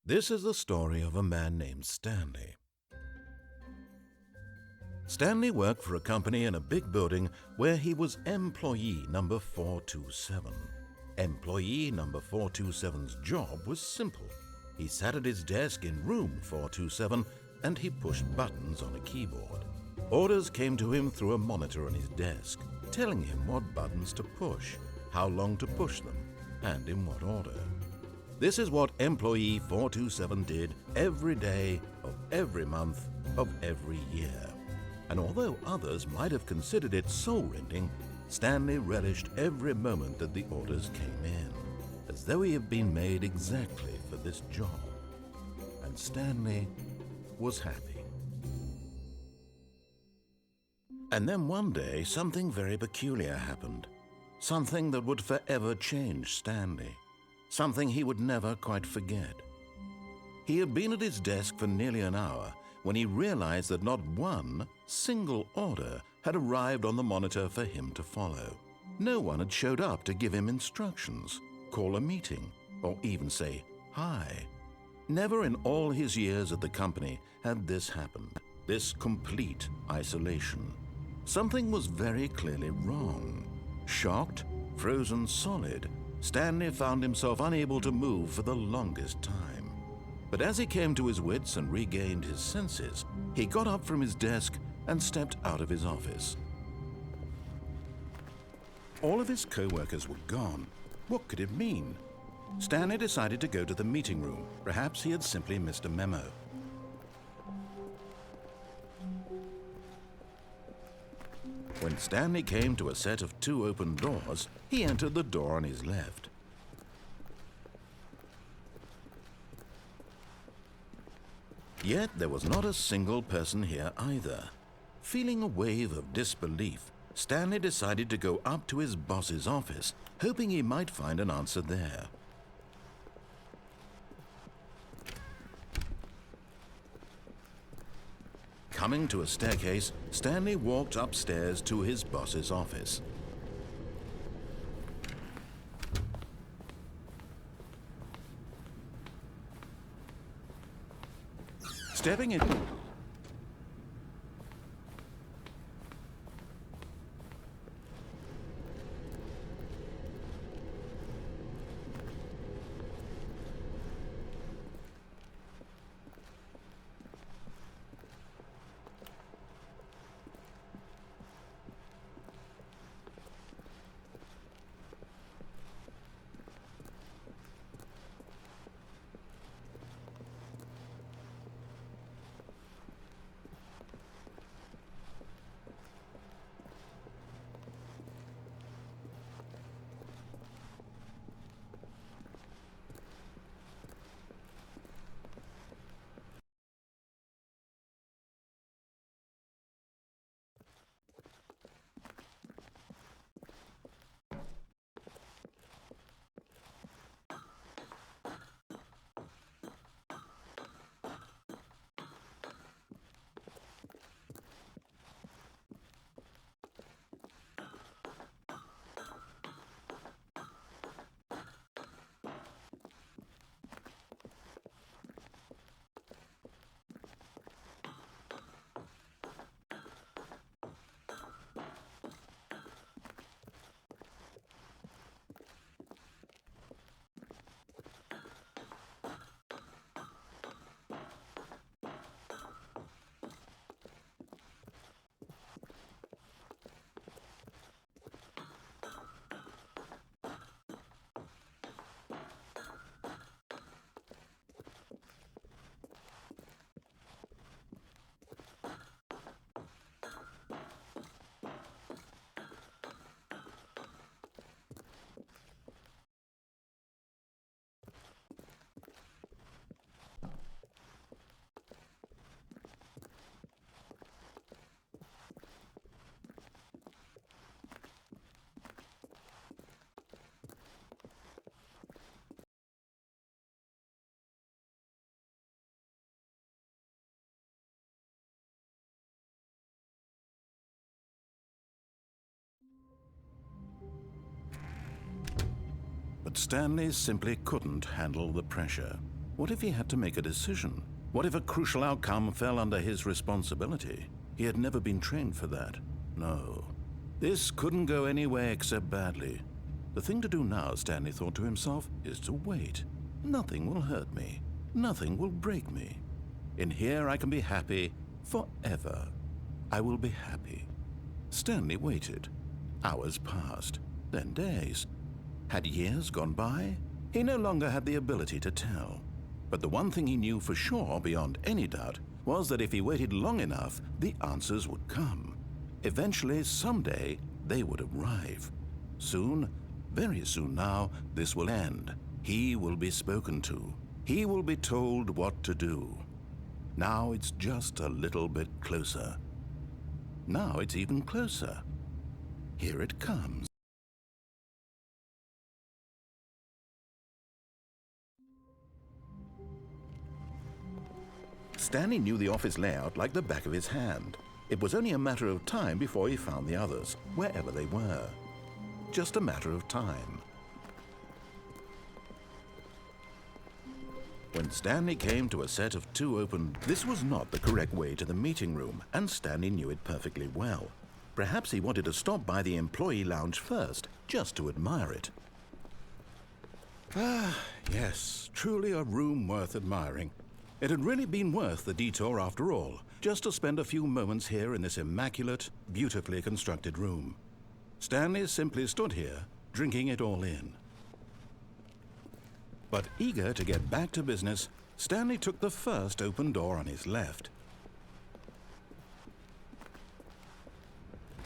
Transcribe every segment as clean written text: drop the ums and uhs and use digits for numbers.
This is the story of a man named Stanley. Stanley worked for a company in a big building where he was employee number 427. Employee number 427's job was simple. He sat at his desk in room 427 and he pushed buttons on a keyboard. Orders came to him through a monitor on his desk, telling him what buttons to push, how long to push them, and in what order. This is what employee 427 did every day of every month of every year. And although others might have considered it soul-rending, Stanley relished every moment that the orders came in, as though he had been made exactly for this job. And Stanley was happy. And then one day, something very peculiar happened. Something that would forever change Stanley. Something he would never quite forget. He had been at his desk for nearly an hour when he realized that not one single order had arrived on the monitor for him to follow. No one had showed up to give him instructions, call a meeting, or even say hi. Never in all his years at the company had this happened, this complete isolation. Something was very clearly wrong. Shocked, frozen solid, Stanley found himself unable to move for the longest time. But as he came to his wits and regained his senses, he got up from his desk and stepped out of his office. All of his co-workers were gone. What could it mean? Stanley decided to go to the meeting room. Perhaps he had simply missed a memo. When Stanley came to a set of 2 open doors, he entered the door on his left. Yet there was not a single person here either. Feeling a wave of disbelief, Stanley decided to go up to his boss's office, hoping he might find an answer there. Coming to a staircase, Stanley walked upstairs to his boss's office. Stepping in. But Stanley simply couldn't handle the pressure. What if he had to make a decision? What if a crucial outcome fell under his responsibility? He had never been trained for that. No. This couldn't go anywhere except badly. The thing to do now, Stanley thought to himself, is to wait. Nothing will hurt me. Nothing will break me. In here I can be happy forever. I will be happy. Stanley waited. Hours passed, then days. Had years gone by? He no longer had the ability to tell. But the one thing he knew for sure, beyond any doubt, was that if he waited long enough, the answers would come. Eventually, someday, they would arrive. Soon, very soon now, this will end. He will be spoken to. He will be told what to do. Now it's just a little bit closer. Now it's even closer. Here it comes. Stanley knew the office layout like the back of his hand. It was only a matter of time before he found the others, wherever they were. Just a matter of time. When Stanley came to a set of 2 open, this was not the correct way to the meeting room, and Stanley knew it perfectly well. Perhaps he wanted to stop by the employee lounge first, just to admire it. Ah, yes, truly a room worth admiring. It had really been worth the detour after all, just to spend a few moments here in this immaculate, beautifully constructed room. Stanley simply stood here, drinking it all in. But eager to get back to business, Stanley took the first open door on his left.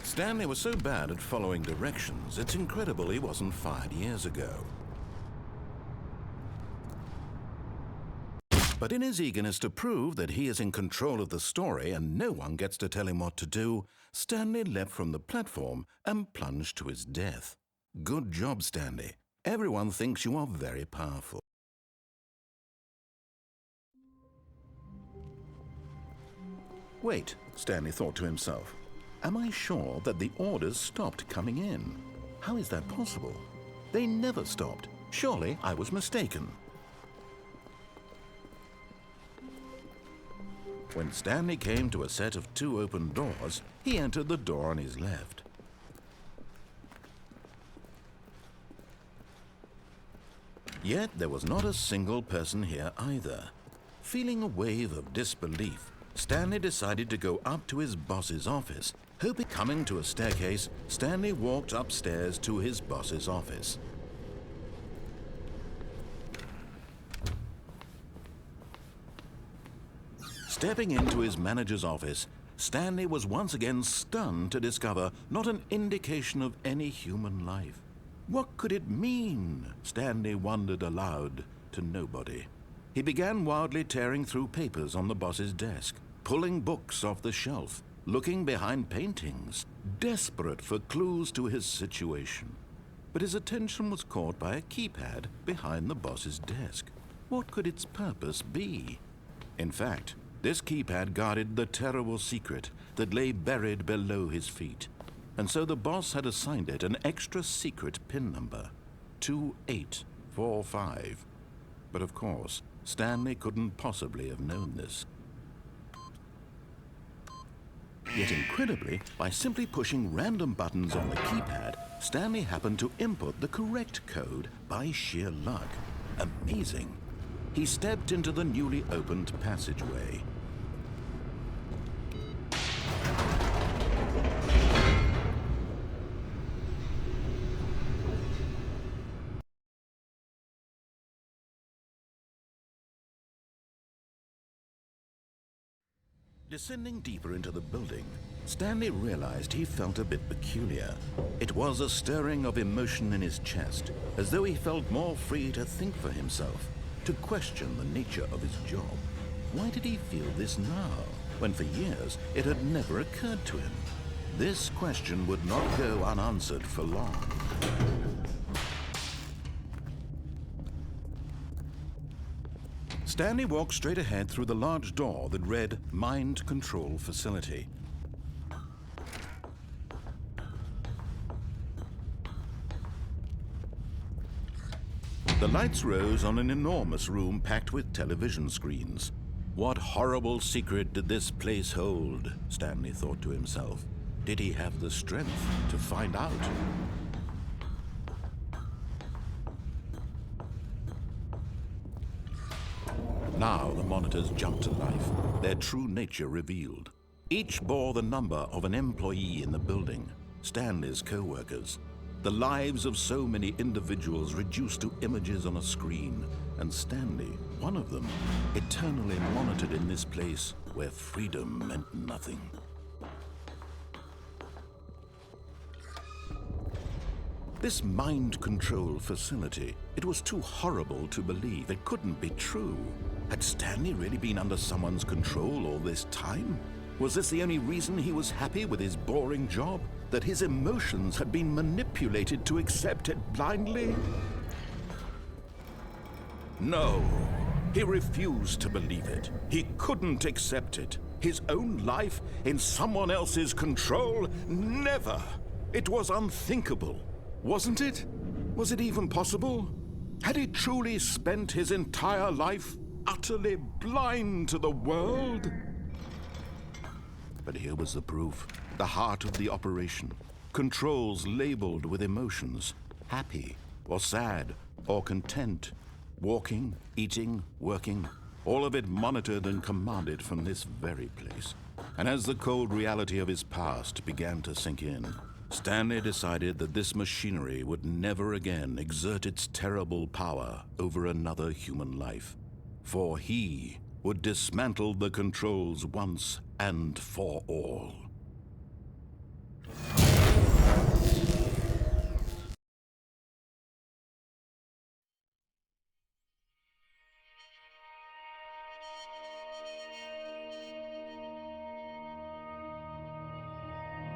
Stanley was so bad at following directions, it's incredible he wasn't fired years ago. But in his eagerness to prove that he is in control of the story and no one gets to tell him what to do, Stanley leapt from the platform and plunged to his death. Good job, Stanley. Everyone thinks you are very powerful. Wait, Stanley thought to himself. Am I sure that the orders stopped coming in? How is that possible? They never stopped. Surely I was mistaken. When Stanley came to a set of 2 open doors, he entered the door on his left. Yet there was not a single person here either. Feeling a wave of disbelief, Stanley decided to go up to his boss's office. Hoping coming to a staircase, Stanley walked upstairs to his boss's office. Stepping into his manager's office, Stanley was once again stunned to discover not an indication of any human life. What could it mean? Stanley wondered aloud to nobody. He began wildly tearing through papers on the boss's desk, pulling books off the shelf, looking behind paintings, desperate for clues to his situation. But his attention was caught by a keypad behind the boss's desk. What could its purpose be? In fact, this keypad guarded the terrible secret that lay buried below his feet. And so the boss had assigned it an extra secret PIN number, 2845. But of course, Stanley couldn't possibly have known this. Yet incredibly, by simply pushing random buttons on the keypad, Stanley happened to input the correct code by sheer luck. Amazing. He stepped into the newly opened passageway. Descending deeper into the building, Stanley realized he felt a bit peculiar. It was a stirring of emotion in his chest, as though he felt more free to think for himself, to question the nature of his job. Why did he feel this now, when for years it had never occurred to him? This question would not go unanswered for long. Stanley walked straight ahead through the large door that read Mind Control Facility. The lights rose on an enormous room packed with television screens. What horrible secret did this place hold? Stanley thought to himself. Did he have the strength to find out? Now the monitors jumped to life, their true nature revealed. Each bore the number of an employee in the building, Stanley's co-workers. The lives of so many individuals reduced to images on a screen, and Stanley, one of them, eternally monitored in this place where freedom meant nothing. This mind control facility, it was too horrible to believe. It couldn't be true. Had Stanley really been under someone's control all this time? Was this the only reason he was happy with his boring job? That his emotions had been manipulated to accept it blindly? No, he refused to believe it. He couldn't accept it. His own life in someone else's control? Never! It was unthinkable. Wasn't it? Was it even possible? Had he truly spent his entire life utterly blind to the world? But here was the proof, the heart of the operation. Controls labeled with emotions, happy or sad or content, walking, eating, working, all of it monitored and commanded from this very place. And as the cold reality of his past began to sink in, Stanley decided that this machinery would never again exert its terrible power over another human life, for he would dismantle the controls once and for all.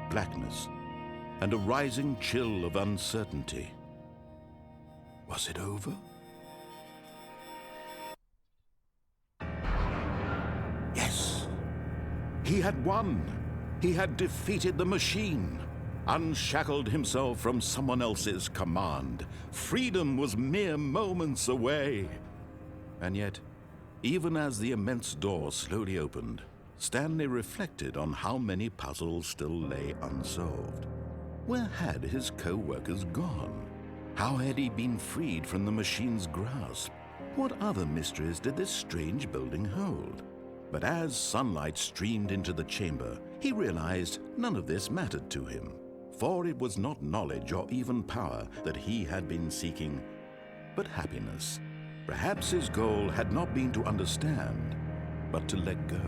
Blackness and a rising chill of uncertainty. Was it over? Yes. He had won. He had defeated the machine, unshackled himself from someone else's command. Freedom was mere moments away. And yet, even as the immense door slowly opened, Stanley reflected on how many puzzles still lay unsolved. Where had his co-workers gone? How had he been freed from the machine's grasp? What other mysteries did this strange building hold? But as sunlight streamed into the chamber, he realized none of this mattered to him, for it was not knowledge or even power that he had been seeking, but happiness. Perhaps his goal had not been to understand, but to let go.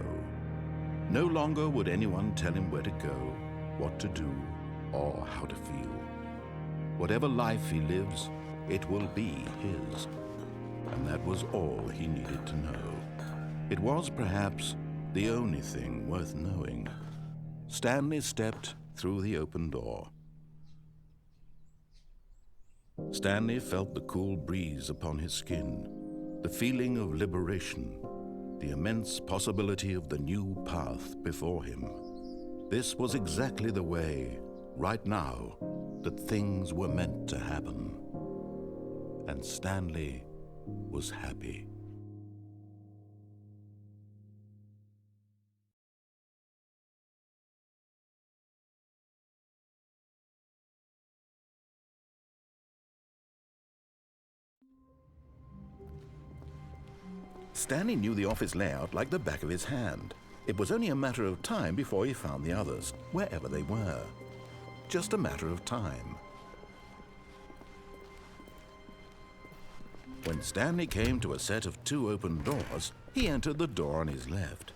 No longer would anyone tell him where to go, what to do, or how to feel. Whatever life he lives, it will be his. And that was all he needed to know. It was perhaps the only thing worth knowing. Stanley stepped through the open door. Stanley felt the cool breeze upon his skin, the feeling of liberation, the immense possibility of the new path before him. This was exactly the way, right now, that things were meant to happen. And Stanley was happy. Stanley knew the office layout like the back of his hand. It was only a matter of time before he found the others, wherever they were. Just a matter of time. When Stanley came to a set of 2 open doors, he entered the door on his left.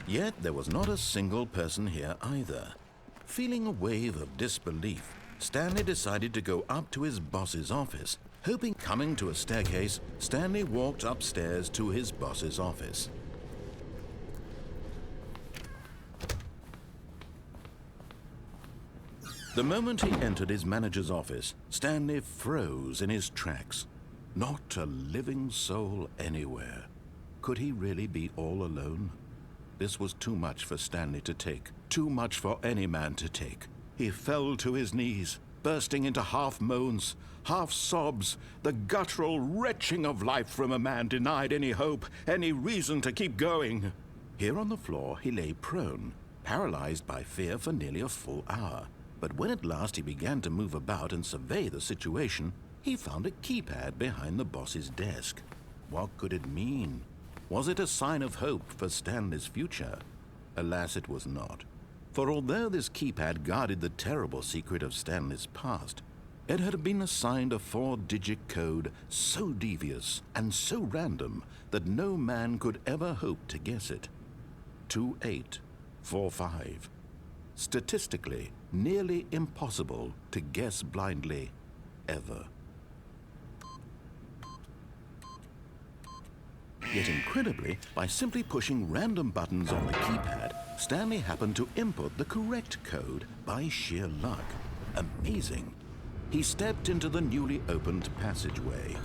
Yet there was not a single person here either. Feeling a wave of disbelief, Stanley decided to go up to his boss's office. Hoping, coming to a staircase, Stanley walked upstairs to his boss's office. The moment he entered his manager's office, Stanley froze in his tracks. Not a living soul anywhere. Could he really be all alone? This was too much for Stanley to take, too much for any man to take. He fell to his knees, bursting into half moans, half sobs, the guttural retching of life from a man denied any hope, any reason to keep going. Here on the floor he lay prone, paralyzed by fear for nearly a full hour. But when at last he began to move about and survey the situation, he found a keypad behind the boss's desk. What could it mean? Was it a sign of hope for Stanley's future? Alas, it was not. For although this keypad guarded the terrible secret of Stanley's past, it had been assigned a 4-digit code so devious and so random that no man could ever hope to guess it. 2845. Statistically, nearly impossible to guess blindly, ever. Yet incredibly, by simply pushing random buttons on the keypad, Stanley happened to input the correct code by sheer luck. Amazing. He stepped into the newly opened passageway.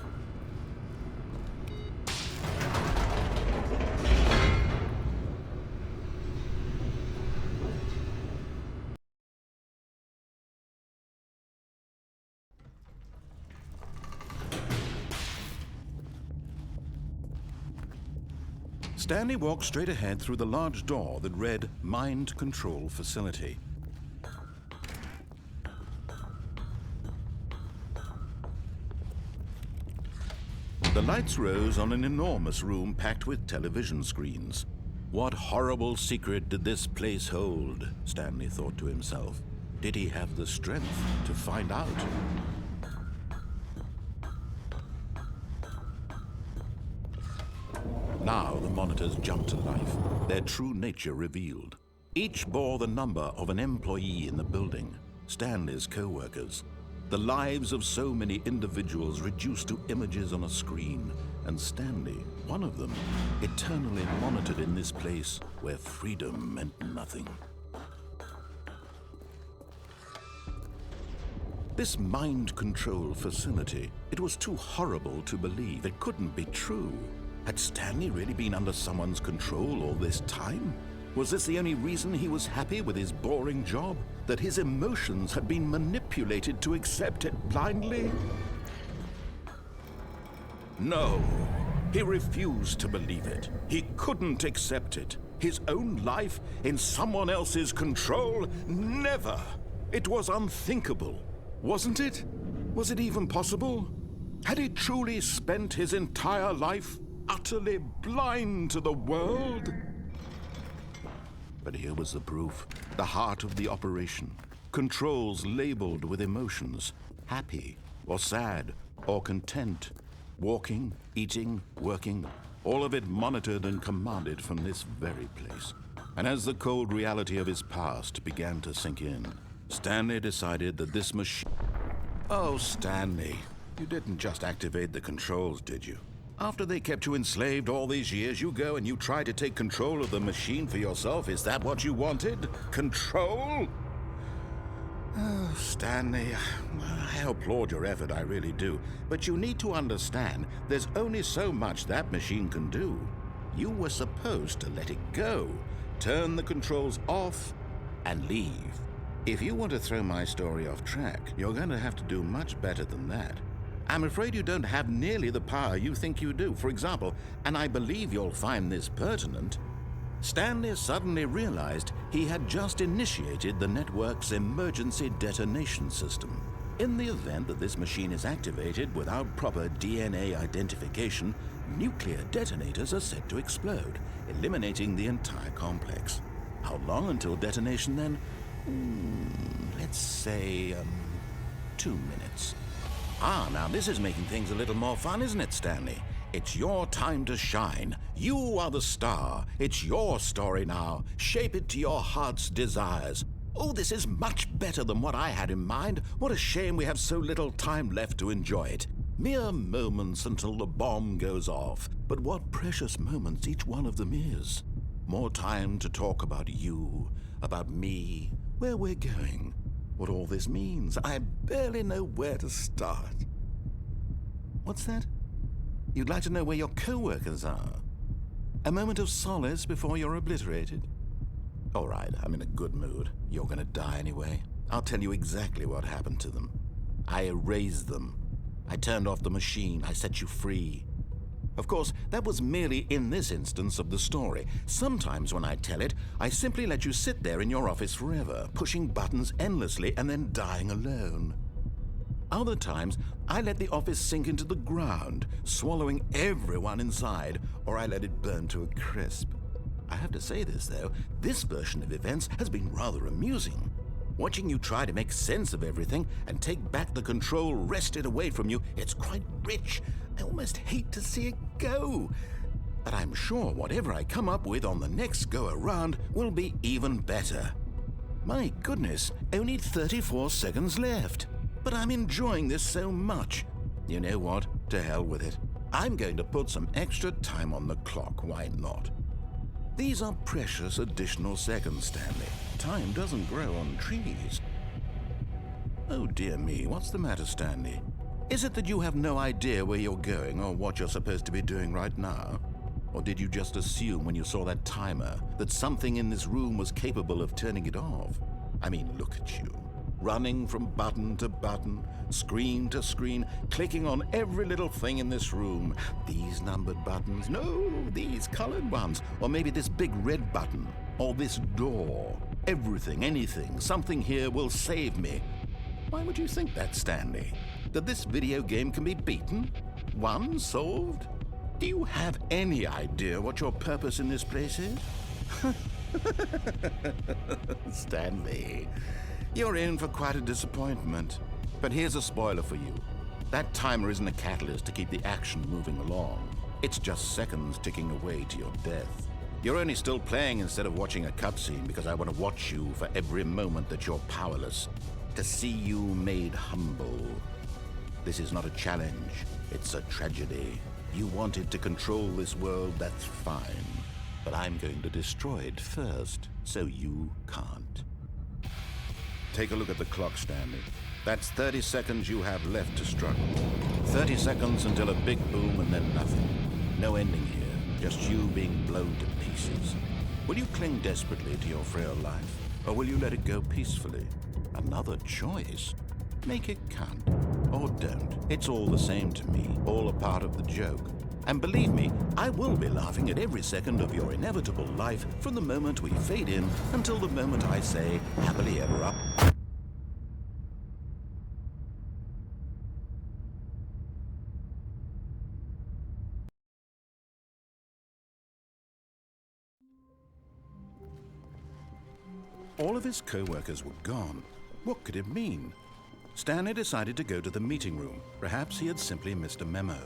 Stanley walked straight ahead through the large door that read Mind Control Facility. The lights rose on an enormous room packed with television screens. What horrible secret did this place hold? Stanley thought to himself. Did he have the strength to find out? Now the monitors jumped to life, their true nature revealed. Each bore the number of an employee in the building, Stanley's co-workers. The lives of so many individuals reduced to images on a screen, and Stanley, one of them, eternally monitored in this place where freedom meant nothing. This mind control facility, it was too horrible to believe. It couldn't be true. Had Stanley really been under someone's control all this time? Was this the only reason he was happy with his boring job? That his emotions had been manipulated to accept it blindly? No, he refused to believe it. He couldn't accept it. His own life in someone else's control? Never! It was unthinkable, wasn't it? Was it even possible? Had he truly spent his entire life utterly blind to the world? But here was the proof, the heart of the operation. Controls labeled with emotions, happy or sad or content. Walking, eating, working, all of it monitored and commanded from this very place. And as the cold reality of his past began to sink in, Stanley decided that this machine... Oh, Stanley, you didn't just activate the controls, did you? After they kept you enslaved all these years, you go and you try to take control of the machine for yourself. Is that what you wanted? Control? Oh, Stanley, I applaud your effort, I really do. But you need to understand, there's only so much that machine can do. You were supposed to let it go, turn the controls off, and leave. If you want to throw my story off track, you're going to have to do much better than that. I'm afraid you don't have nearly the power you think you do. For example, and I believe you'll find this pertinent, Stanley suddenly realized he had just initiated the network's emergency detonation system. In the event that this machine is activated without proper DNA identification, nuclear detonators are set to explode, eliminating the entire complex. How long until detonation then? Let's say 2 minutes. Ah, now this is making things a little more fun, isn't it, Stanley? It's your time to shine. You are the star. It's your story now. Shape it to your heart's desires. Oh, this is much better than what I had in mind. What a shame we have so little time left to enjoy it. Mere moments until the bomb goes off. But what precious moments each one of them is. More time to talk about you, about me, where we're going. What all this means, I barely know where to start. What's that? You'd like to know where your co-workers are? A moment of solace before you're obliterated? All right, I'm in a good mood. You're gonna die anyway. I'll tell you exactly what happened to them. I erased them. I turned off the machine. I set you free. Of course, that was merely in this instance of the story. Sometimes when I tell it, I simply let you sit there in your office forever, pushing buttons endlessly and then dying alone. Other times, I let the office sink into the ground, swallowing everyone inside, or I let it burn to a crisp. I have to say this, though, this version of events has been rather amusing. Watching you try to make sense of everything and take back the control wrested away from you, it's quite rich. I almost hate to see it go. But I'm sure whatever I come up with on the next go-around will be even better. My goodness, only 34 seconds left. But I'm enjoying this so much. You know what? To hell with it. I'm going to put some extra time on the clock, why not? These are precious additional seconds, Stanley. Time doesn't grow on trees. Oh dear me, what's the matter, Stanley? Is it that you have no idea where you're going or what you're supposed to be doing right now? Or did you just assume when you saw that timer that something in this room was capable of turning it off? I mean, look at you. Running from button to button, screen to screen, clicking on every little thing in this room. These numbered buttons, no, these colored ones, or maybe this big red button, or this door. Everything, anything, something here will save me. Why would you think that, Stanley? That this video game can be beaten? Won? Solved? Do you have any idea what your purpose in this place is? Stanley, you're in for quite a disappointment. But here's a spoiler for you. That timer isn't a catalyst to keep the action moving along. It's just seconds ticking away to your death. You're only still playing instead of watching a cutscene because I want to watch you for every moment that you're powerless, to see you made humble. This is not a challenge, it's a tragedy. You wanted to control this world, that's fine. But I'm going to destroy it first, so you can't. Take a look at the clock, Stanley. That's 30 seconds you have left to struggle. 30 seconds until a big boom and then nothing. No ending here, just you being blown to pieces. Will you cling desperately to your frail life, or will you let it go peacefully? Another choice? Make it count. Or don't. It's all the same to me, all a part of the joke. And believe me, I will be laughing at every second of your inevitable life from the moment we fade in until the moment I say, happily ever up. All of his co-workers were gone. What could it mean? Stanley decided to go to the meeting room. Perhaps he had simply missed a memo.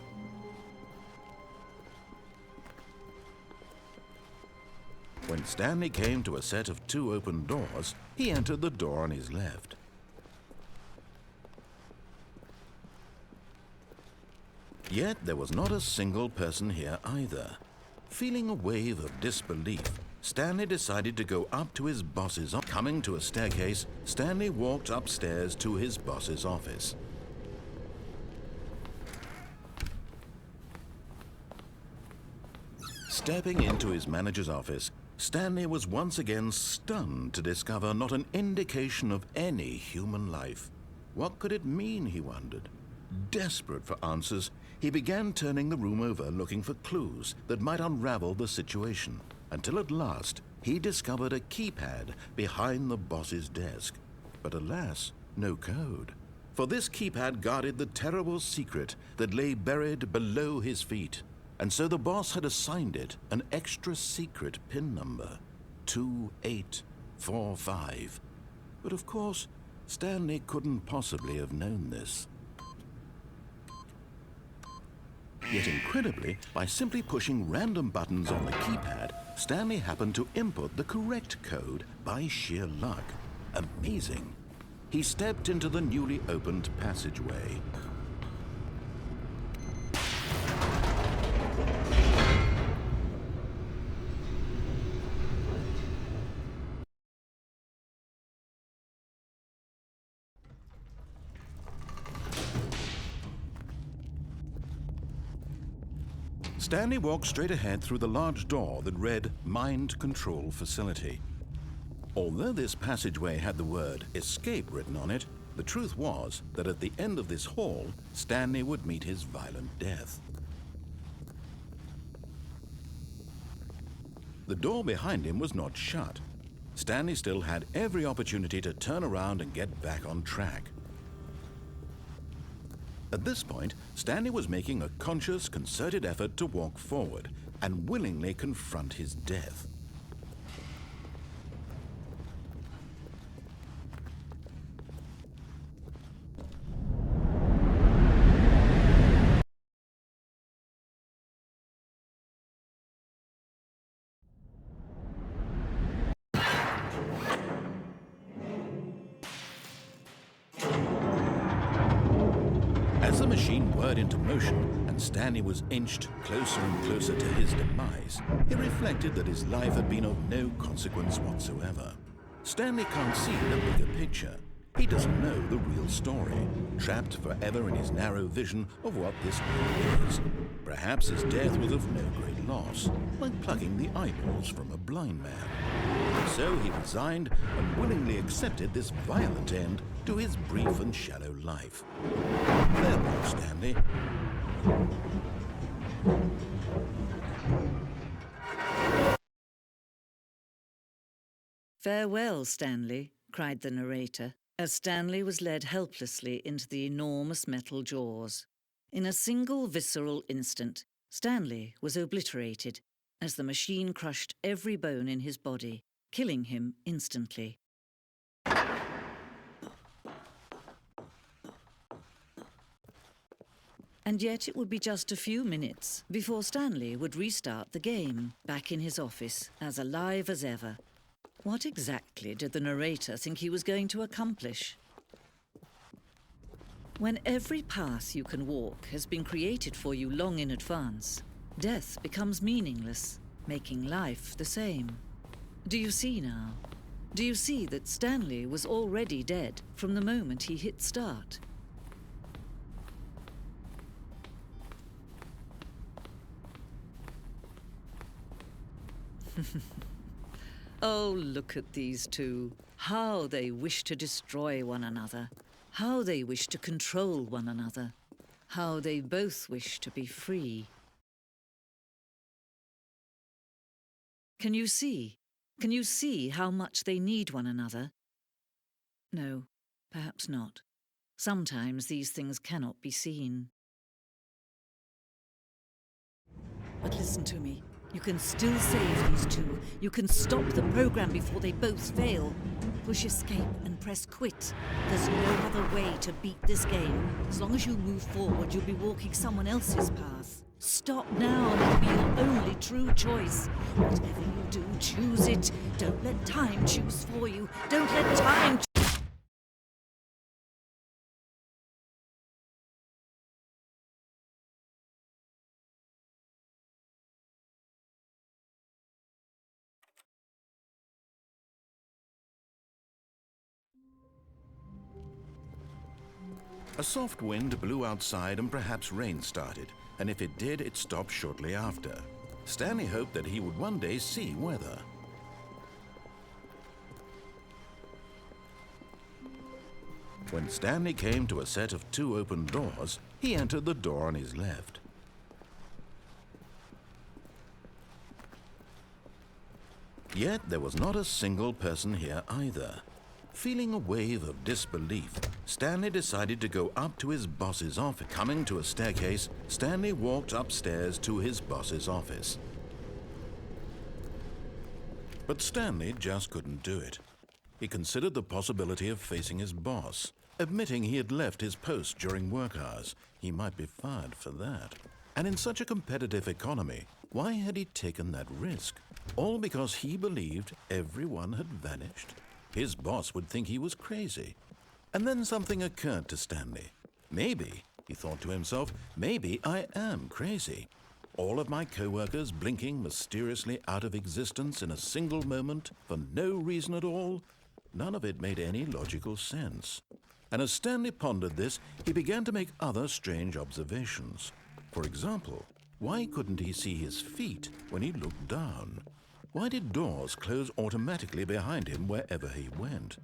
When Stanley came to a set of 2 open doors, he entered the door on his left. Yet there was not a single person here either. Feeling a wave of disbelief, Stanley decided to go up to his boss's office. Coming to a staircase, Stanley walked upstairs to his boss's office. Stepping into his manager's office, Stanley was once again stunned to discover not an indication of any human life. What could it mean, he wondered. Desperate for answers, he began turning the room over looking for clues that might unravel the situation, until at last he discovered a keypad behind the boss's desk. But alas, no code. For this keypad guarded the terrible secret that lay buried below his feet. And so the boss had assigned it an extra secret PIN number, 2845. But of course, Stanley couldn't possibly have known this. Yet incredibly, by simply pushing random buttons on the keypad, Stanley happened to input the correct code by sheer luck. Amazing. He stepped into the newly opened passageway. Stanley walked straight ahead through the large door that read Mind Control Facility. Although this passageway had the word escape written on it, the truth was that at the end of this hall, Stanley would meet his violent death. The door behind him was not shut. Stanley still had every opportunity to turn around and get back on track. At this point, Stanley was making a conscious, concerted effort to walk forward and willingly confront his death. As the machine whirred into motion and Stanley was inched closer and closer to his demise, he reflected that his life had been of no consequence whatsoever. Stanley can't see the bigger picture. He doesn't know the real story, trapped forever in his narrow vision of what this world is. Perhaps his death was of no great loss, like plucking the eyeballs from a blind man. So he resigned and willingly accepted this violent end to his brief and shallow life. Farewell, Stanley. "Farewell, Stanley," cried the narrator, as Stanley was led helplessly into the enormous metal jaws. In a single visceral instant, Stanley was obliterated as the machine crushed every bone in his body, killing him instantly. And yet it would be just a few minutes before Stanley would restart the game, back in his office, as alive as ever. What exactly did the narrator think he was going to accomplish? When every path you can walk has been created for you long in advance, death becomes meaningless, making life the same. Do you see now? Do you see that Stanley was already dead from the moment he hit start? Oh, look at these two. How they wish to destroy one another. How they wish to control one another. How they both wish to be free. Can you see? Can you see how much they need one another? No, perhaps not. Sometimes these things cannot be seen. But listen to me. You can still save these two. You can stop the program before they both fail. Push escape and press quit. There's no other way to beat this game. As long as you move forward, you'll be walking someone else's path. Stop now, and it'll be your only true choice. Whatever you do, choose it. Don't let time choose for you. Don't let time A soft wind blew outside and perhaps rain started, and if it did, it stopped shortly after. Stanley hoped that he would one day see weather. When Stanley came to a set of two open doors, he entered the door on his left. Yet there was not a single person here either. Feeling a wave of disbelief, Stanley decided to go up to his boss's office. Coming to a staircase, Stanley walked upstairs to his boss's office. But Stanley just couldn't do it. He considered the possibility of facing his boss, admitting he had left his post during work hours. He might be fired for that. And in such a competitive economy, why had he taken that risk? All because he believed everyone had vanished? His boss would think he was crazy. And then something occurred to Stanley. Maybe, he thought to himself, maybe I am crazy. All of my co-workers blinking mysteriously out of existence in a single moment for no reason at all. None of it made any logical sense. And as Stanley pondered this, he began to make other strange observations. For example, why couldn't he see his feet when he looked down? Why did doors close automatically behind him wherever he went?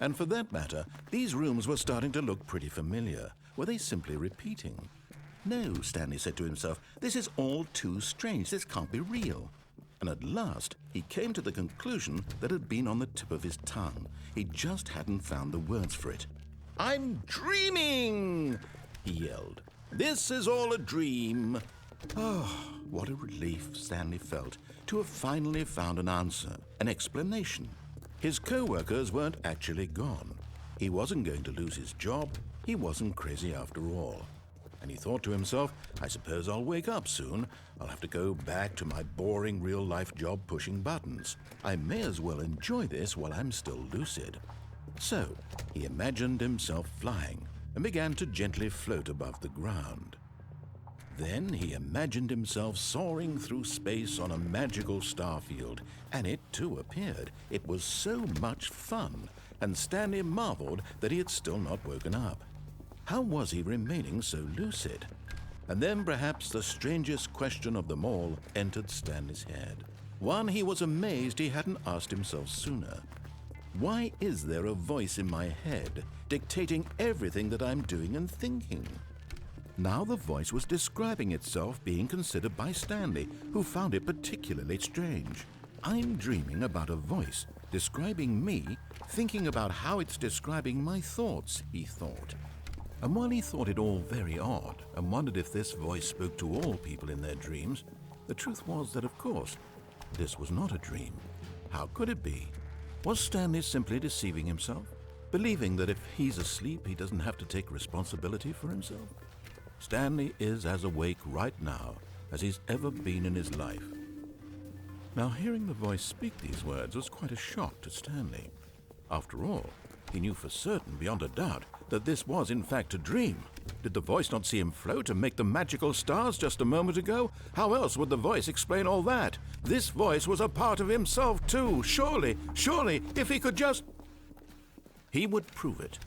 And for that matter, these rooms were starting to look pretty familiar. Were they simply repeating? No, Stanley said to himself, this is all too strange. This can't be real. And at last, he came to the conclusion that had been on the tip of his tongue. He just hadn't found the words for it. "I'm dreaming!" he yelled. "This is all a dream." Oh, what a relief Stanley felt to have finally found an answer, an explanation. His co-workers weren't actually gone. He wasn't going to lose his job. He wasn't crazy after all. And he thought to himself, I suppose I'll wake up soon. I'll have to go back to my boring real-life job pushing buttons. I may as well enjoy this while I'm still lucid. So he imagined himself flying and began to gently float above the ground. Then he imagined himself soaring through space on a magical starfield, and it too appeared. It was so much fun, and Stanley marveled that he had still not woken up. How was he remaining so lucid? And then perhaps the strangest question of them all entered Stanley's head. One he was amazed he hadn't asked himself sooner. Why is there a voice in my head dictating everything that I'm doing and thinking? Now the voice was describing itself being considered by Stanley, who found it particularly strange. I'm dreaming about a voice describing me, thinking about how it's describing my thoughts, he thought. And while he thought it all very odd and wondered if this voice spoke to all people in their dreams, the truth was that, of course, this was not a dream. How could it be? Was Stanley simply deceiving himself, believing that if he's asleep he doesn't have to take responsibility for himself? Stanley is as awake right now as he's ever been in his life. Now, hearing the voice speak these words was quite a shock to Stanley. After all, he knew for certain, beyond a doubt, that this was in fact a dream. Did the voice not see him float and make the magical stars just a moment ago? How else would the voice explain all that? This voice was a part of himself too. Surely, if he could just... He would prove it.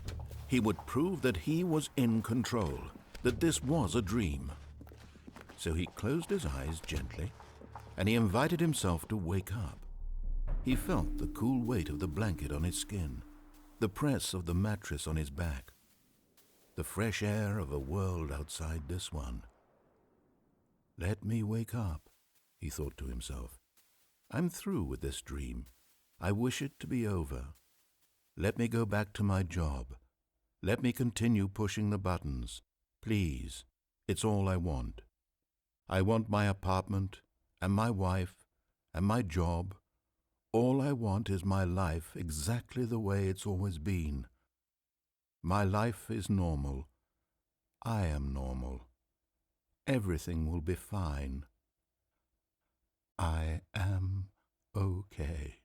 He would prove that he was in control, that this was a dream. So he closed his eyes gently, and he invited himself to wake up. He felt the cool weight of the blanket on his skin, the press of the mattress on his back, the fresh air of a world outside this one. Let me wake up, he thought to himself. I'm through with this dream. I wish it to be over. Let me go back to my job. Let me continue pushing the buttons. Please, it's all I want. I want my apartment and my wife and my job. All I want is my life exactly the way it's always been. My life is normal. I am normal. Everything will be fine. I am okay.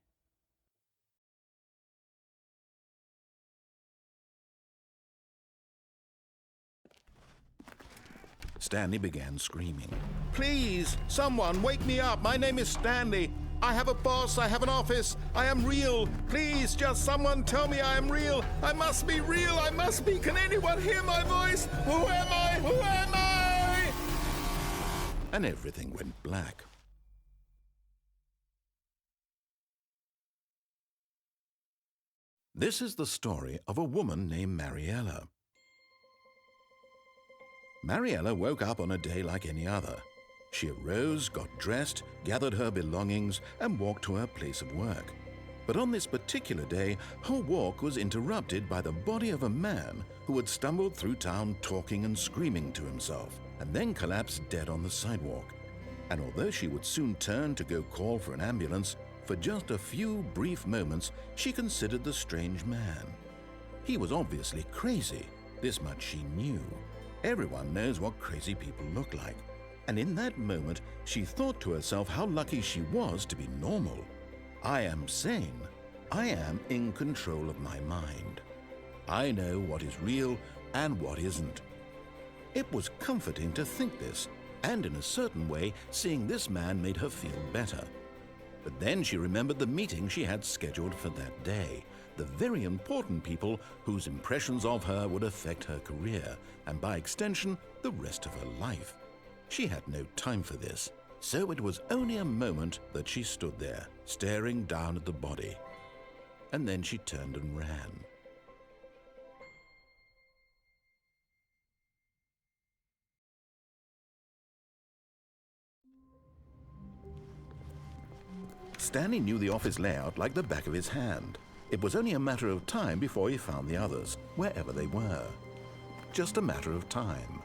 Stanley began screaming. Please, someone wake me up. My name is Stanley. I have a boss. I have an office. I am real. Please, just someone tell me I am real. I must be real. I must be. Can anyone hear my voice? Who am I? Who am I? And everything went black. This is the story of a woman named Mariella. Mariella woke up on a day like any other. She arose, got dressed, gathered her belongings, and walked to her place of work. But on this particular day, her walk was interrupted by the body of a man who had stumbled through town talking and screaming to himself, and then collapsed dead on the sidewalk. And although she would soon turn to go call for an ambulance, for just a few brief moments she considered the strange man. He was obviously crazy. This much she knew. Everyone knows what crazy people look like. And in that moment, she thought to herself how lucky she was to be normal. I am sane. I am in control of my mind. I know what is real and what isn't. It was comforting to think this, and in a certain way, seeing this man made her feel better. But then she remembered the meeting she had scheduled for that day, the very important people whose impressions of her would affect her career, and by extension, the rest of her life. She had no time for this. So it was only a moment that she stood there, staring down at the body. And then she turned and ran. Stanley knew the office layout like the back of his hand. It was only a matter of time before he found the others, wherever they were. Just a matter of time.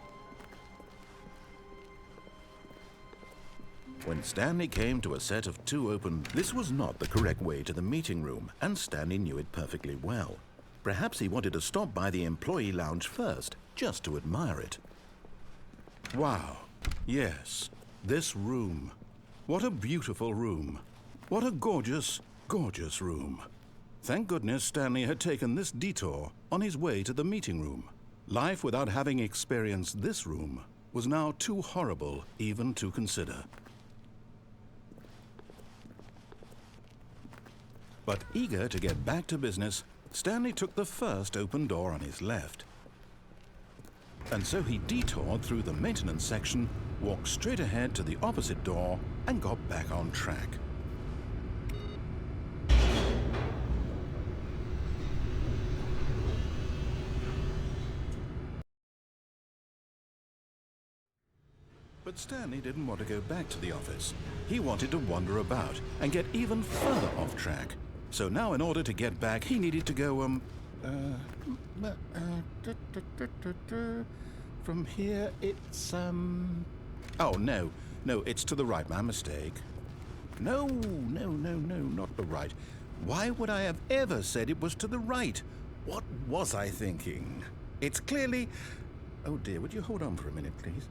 When Stanley came to a set of 2 open, this was not the correct way to the meeting room, and Stanley knew it perfectly well. Perhaps he wanted to stop by the employee lounge first, just to admire it. Wow, yes, this room. What a beautiful room. What a gorgeous, gorgeous room. Thank goodness Stanley had taken this detour on his way to the meeting room. Life without having experienced this room was now too horrible even to consider. But eager to get back to business, Stanley took the first open door on his left. And so he detoured through the maintenance section, walked straight ahead to the opposite door, and got back on track. But Stanley didn't want to go back to the office. He wanted to wander about and get even further off track. So now in order to get back, he needed to go, from here it's, oh, no, it's to the right, my mistake. No, not the right. Why would I have ever said it was to the right? What was I thinking? It's clearly, oh dear, would you hold on for a minute, please?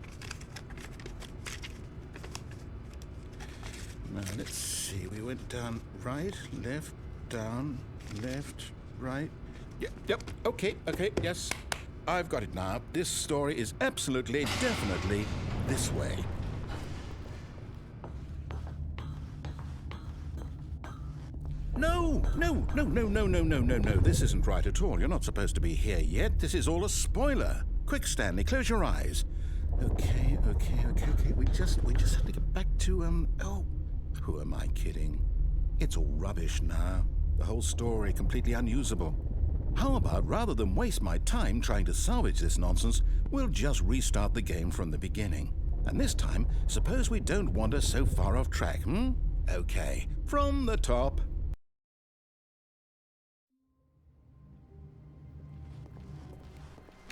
Now, let's see, we went down right, left, down, left, right. Yep, okay, yes. I've got it now. This story is absolutely, definitely this way. No. This isn't right at all. You're not supposed to be here yet. This is all a spoiler. Quick, Stanley, close your eyes. Okay. We just have to get back to, oh. Who am I kidding? It's all rubbish now. The whole story completely unusable. How about, rather than waste my time trying to salvage this nonsense, we'll just restart the game from the beginning. And this time, suppose we don't wander so far off track, Okay, from the top.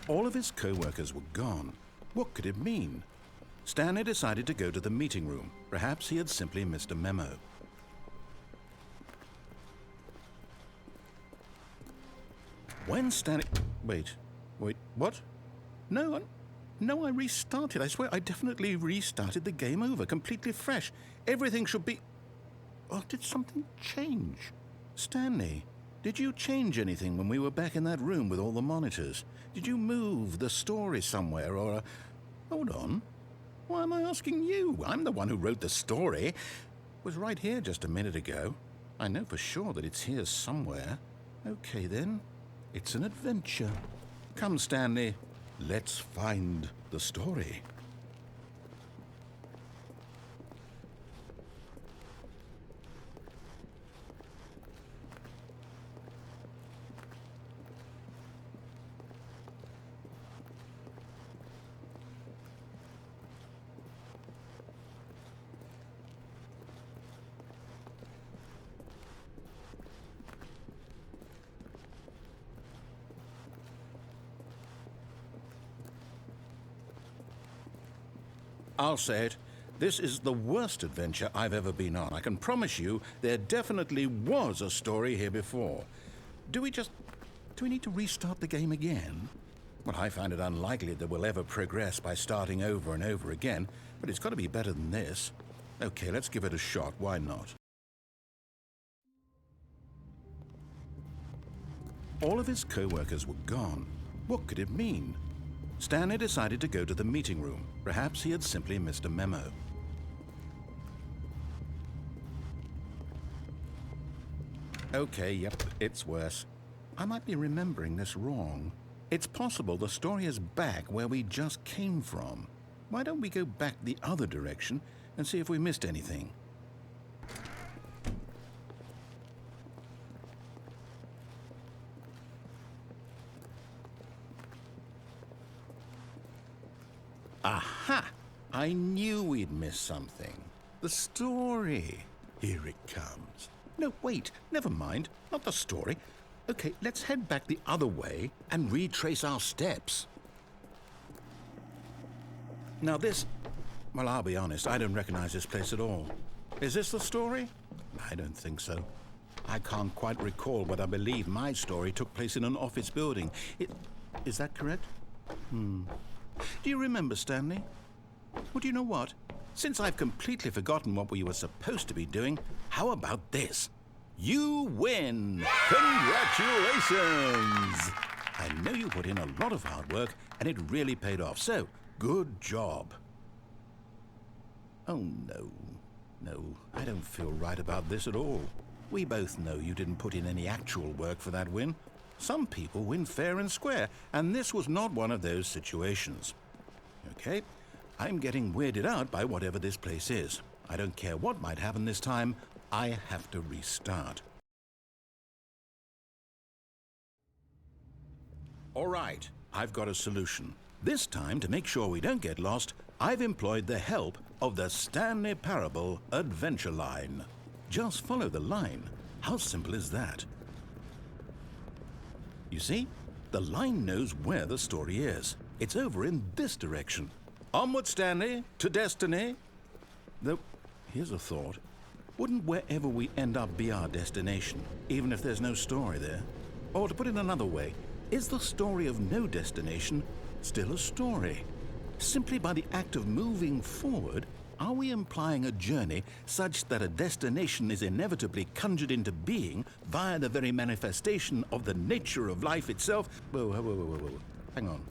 All of his co-workers were gone. What could it mean? Stanley decided to go to the meeting room. Perhaps he had simply missed a memo. When Stanley... Wait, what? No, I restarted. I swear I definitely restarted the game over, completely fresh. Everything should be... Oh, did something change? Stanley, did you change anything when we were back in that room with all the monitors? Did you move the story somewhere or... Hold on. Why am I asking you? I'm the one who wrote the story. It was right here just a minute ago. I know for sure that it's here somewhere. Okay, then. It's an adventure. Come, Stanley. Let's find the story. I'll say it. This is the worst adventure I've ever been on. I can promise you there definitely was a story here before. Do we need to restart the game again? Well, I find it unlikely that we'll ever progress by starting over and over again, but it's got to be better than this. Okay, let's give it a shot. Why not? All of his co-workers were gone. What could it mean? Stanley decided to go to the meeting room. Perhaps he had simply missed a memo. Okay, yep, it's worse. I might be remembering this wrong. It's possible the story is back where we just came from. Why don't we go back the other direction and see if we missed anything. Aha! I knew we'd miss something. The story. Here it comes. No, wait, never mind. Not the story. Okay, let's head back the other way and retrace our steps. Now this... Well, I'll be honest, I don't recognize this place at all. Is this the story? I don't think so. I can't quite recall whether I believe my story took place in an office building. Is that correct? Do you remember, Stanley? Well, do you know what? Since I've completely forgotten what we were supposed to be doing, how about this? You win! Congratulations! I know you put in a lot of hard work, and it really paid off, so good job. Oh, no. No, I don't feel right about this at all. We both know you didn't put in any actual work for that win. Some people win fair and square, and this was not one of those situations. Okay, I'm getting weirded out by whatever this place is. I don't care what might happen this time. I have to restart. All right, I've got a solution. This time, to make sure we don't get lost, I've employed the help of the Stanley Parable adventure line. Just follow the line. How simple is that? You see, the line knows where the story is. It's over in this direction. Onward, Stanley, to destiny. Though, here's a thought. Wouldn't wherever we end up be our destination, even if there's no story there? Or to put it another way, is the story of no destination still a story? Simply by the act of moving forward, are we implying a journey such that a destination is inevitably conjured into being via the very manifestation of the nature of life itself? Whoa. Hang on.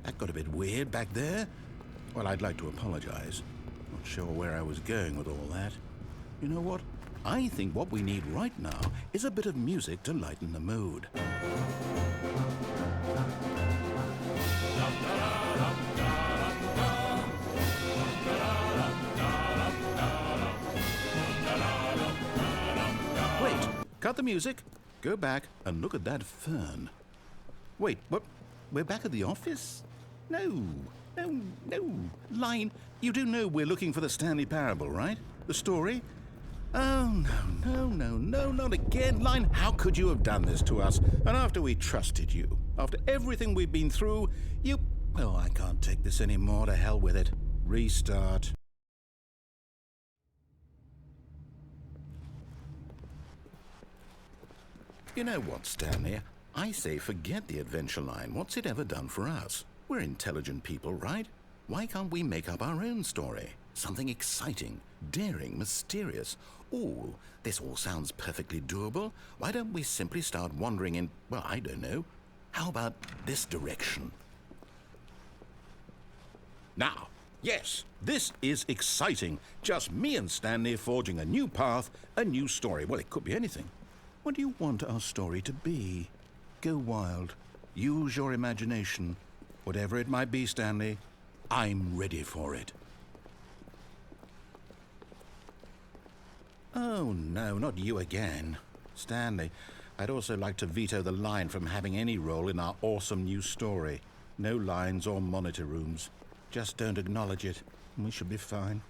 That got a bit weird back there. Well, I'd like to apologize. Not sure where I was going with all that. You know what? I think what we need right now is a bit of music to lighten the mood. Wait, cut the music. Go back and look at that fern. Wait, what? We're back at the office? No. Line, you do know we're looking for the Stanley Parable, right? The story? Oh, no, not again. Line, how could you have done this to us? And after we trusted you, after everything we've been through, you... Oh, I can't take this anymore. To hell with it. Restart. You know what, Stanley? I say forget the adventure line. What's it ever done for us? We're intelligent people, right? Why can't we make up our own story? Something exciting, daring, mysterious. Oh, this all sounds perfectly doable. Why don't we simply start wandering in, well, I don't know. How about this direction? Now, yes, this is exciting. Just me and Stanley forging a new path, a new story. Well, it could be anything. What do you want our story to be? Go wild. Use your imagination. Whatever it might be, Stanley, I'm ready for it. Oh, no, not you again. Stanley, I'd also like to veto the line from having any role in our awesome new story. No lines or monitor rooms. Just don't acknowledge it, and we should be fine.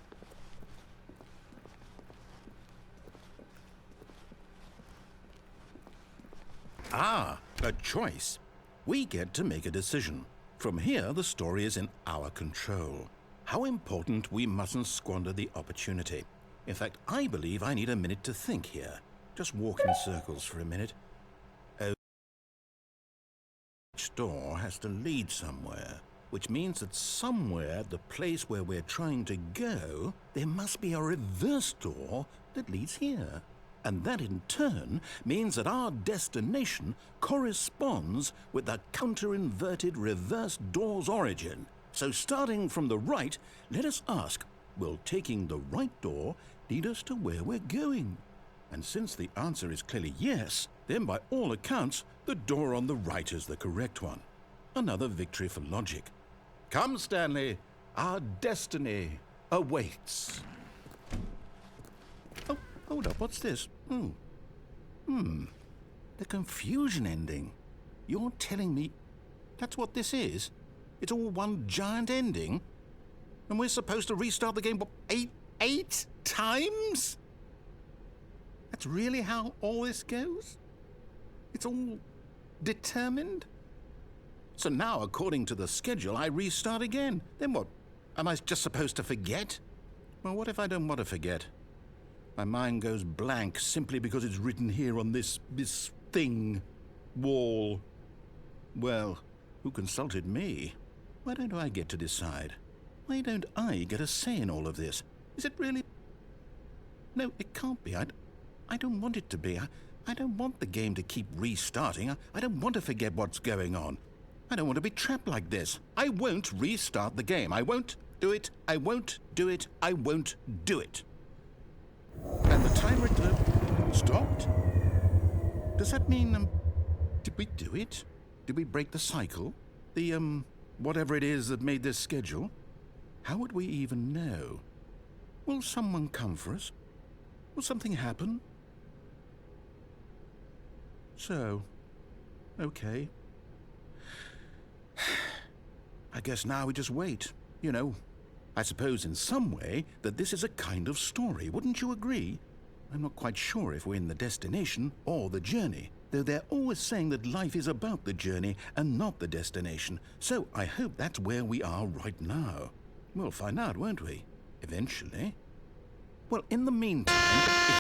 Ah, a choice. We get to make a decision. From here, the story is in our control. How important we mustn't squander the opportunity. In fact, I believe I need a minute to think here. Just walk in circles for a minute. Oh, each door has to lead somewhere, which means that somewhere at the place where we're trying to go, there must be a reverse door that leads here. And that in turn means that our destination corresponds with the counter-inverted reverse door's origin. So starting from the right, let us ask, will taking the right door lead us to where we're going? And since the answer is clearly yes, then by all accounts, the door on the right is the correct one. Another victory for logic. Come, Stanley, our destiny awaits. hold up, what's this? The confusion ending. You're telling me that's what this is? It's all one giant ending? And we're supposed to restart the game, what, eight times? That's really how all this goes? It's all determined? So now, according to the schedule, I restart again. Then what? Am I just supposed to forget? Well, what if I don't want to forget? My mind goes blank simply because it's written here on this thing, wall. Well, who consulted me? Why don't I get to decide? Why don't I get a say in all of this? Is it really? No, it can't be. I don't want it to be. I don't want the game to keep restarting. I don't want to forget what's going on. I don't want to be trapped like this. I won't restart the game. I won't do it. I won't do it. I won't do it. And the timer stopped? Does that mean, did we do it? Did we break the cycle? The, whatever it is that made this schedule? How would we even know? Will someone come for us? Will something happen? So, okay. I guess now we just wait. You know, I suppose in some way that this is a kind of story. Wouldn't you agree? I'm not quite sure if we're in the destination or the journey, though they're always saying that life is about the journey and not the destination. So I hope that's where we are right now. We'll find out, won't we? Eventually. Well, in the meantime...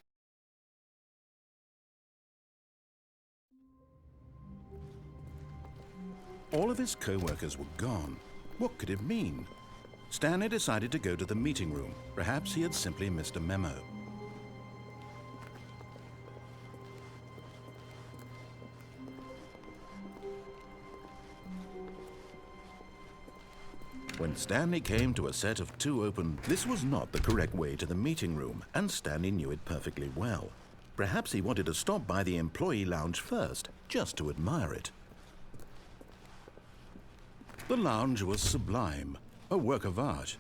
All of his co-workers were gone. What could it mean? Stanley decided to go to the meeting room. Perhaps he had simply missed a memo. When Stanley came to a set of 2 open, this was not the correct way to the meeting room, and Stanley knew it perfectly well. Perhaps he wanted to stop by the employee lounge first, just to admire it. The lounge was sublime, a work of art.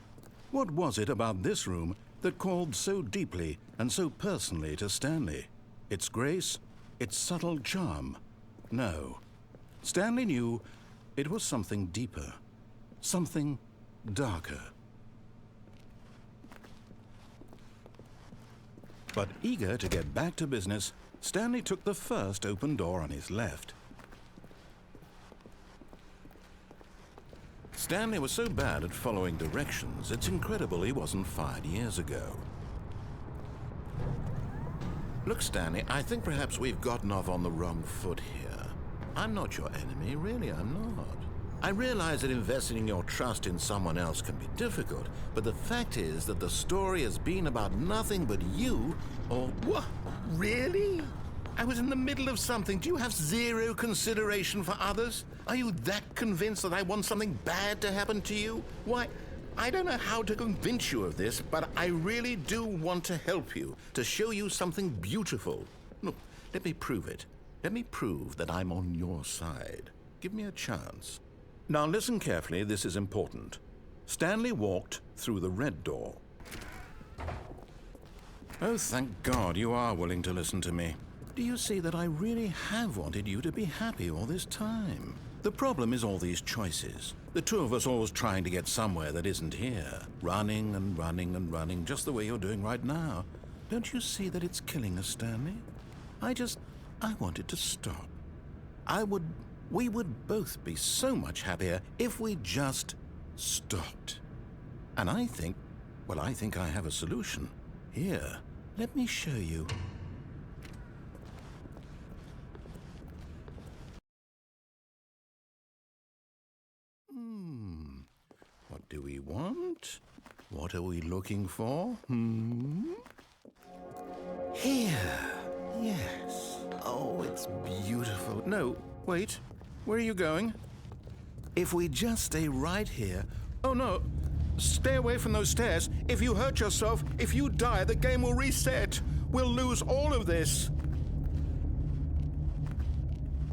What was it about this room that called so deeply and so personally to Stanley? Its grace? Its subtle charm? No. Stanley knew it was something deeper, something darker. But eager to get back to business, Stanley took the first open door on his left. Stanley was so bad at following directions, it's incredible he wasn't fired years ago. Look, Stanley, I think perhaps we've gotten off on the wrong foot here. I'm not your enemy, really, I'm not. I realize that investing your trust in someone else can be difficult, but the fact is that the story has been about nothing but you, or... What? Really? I was in the middle of something. Do you have zero consideration for others? Are you that convinced that I want something bad to happen to you? Why, I don't know how to convince you of this, but I really do want to help you, to show you something beautiful. Look, let me prove it. Let me prove that I'm on your side. Give me a chance. Now listen carefully, this is important. Stanley walked through the red door. Oh, thank God you are willing to listen to me. Do you see that I really have wanted you to be happy all this time? The problem is all these choices. The two of us always trying to get somewhere that isn't here. Running and running and running, just the way you're doing right now. Don't you see that it's killing us, Stanley? I wanted to stop. We would both be so much happier if we just stopped. And I think I have a solution. Here, let me show you. What do we want? What are we looking for? Here. Yes. Oh, it's beautiful. No, wait. Where are you going? If we just stay right here... Oh, no. Stay away from those stairs. If you hurt yourself, if you die, the game will reset. We'll lose all of this.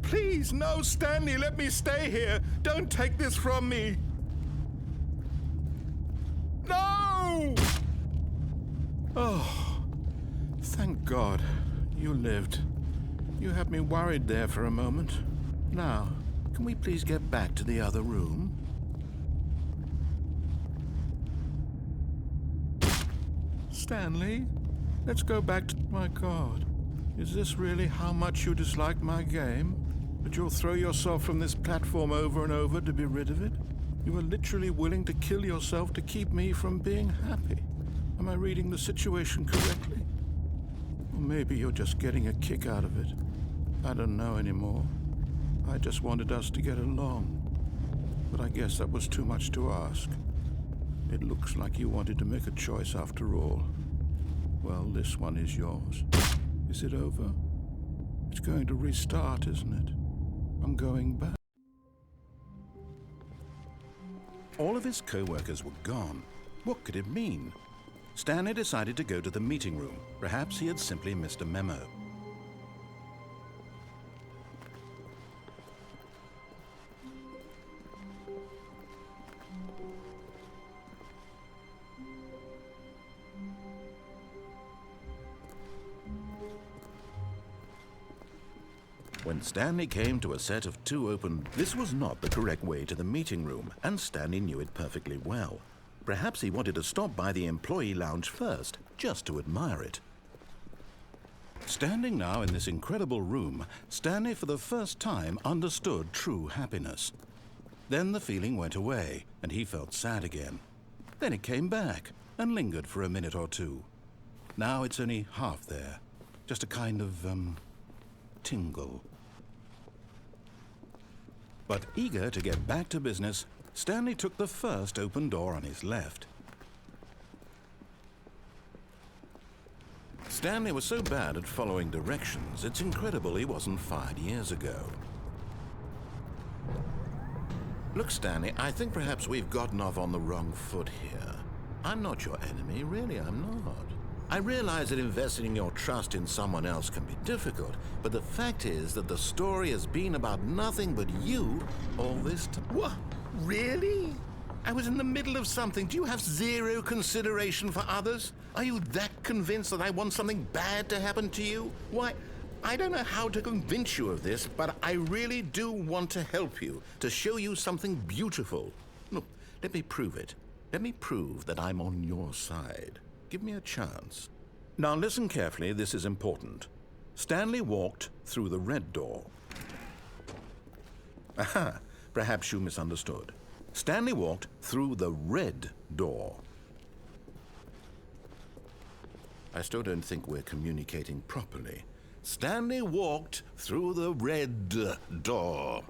Please, no, Stanley, let me stay here. Don't take this from me. No! Oh, Thank God. You lived. You had me worried there for a moment. Now, can we please get back to the other room? Stanley, let's go back to... My God, is this really how much you dislike my game? That you'll throw yourself from this platform over and over to be rid of it? You were literally willing to kill yourself to keep me from being happy. Am I reading the situation correctly? Or maybe you're just getting a kick out of it. I don't know anymore. I just wanted us to get along. But I guess that was too much to ask. It looks like you wanted to make a choice after all. Well, this one is yours. Is it over? It's going to restart, isn't it? I'm going back. All of his co-workers were gone. What could it mean? Stanley decided to go to the meeting room. Perhaps he had simply missed a memo. When Stanley came to a set of 2 open, this was not the correct way to the meeting room, and Stanley knew it perfectly well. Perhaps he wanted to stop by the employee lounge first, just to admire it. Standing now in this incredible room, Stanley for the first time understood true happiness. Then the feeling went away, and he felt sad again. Then it came back, and lingered for a minute or two. Now it's only half there, just a kind of, tingle. But eager to get back to business, Stanley took the first open door on his left. Stanley was so bad at following directions, it's incredible he wasn't fired years ago. Look, Stanley, I think perhaps we've gotten off on the wrong foot here. I'm not your enemy, really, I'm not. I realize that investing your trust in someone else can be difficult, but the fact is that the story has been about nothing but you all this time. What? Really? I was in the middle of something. Do you have zero consideration for others? Are you that convinced that I want something bad to happen to you? Why, I don't know how to convince you of this, but I really do want to help you, to show you something beautiful. Look, let me prove it. Let me prove that I'm on your side. Give me a chance. Now listen carefully, this is important. Stanley walked through the red door. Aha, perhaps you misunderstood. Stanley walked through the red door. I still don't think we're communicating properly. Stanley walked through the red door.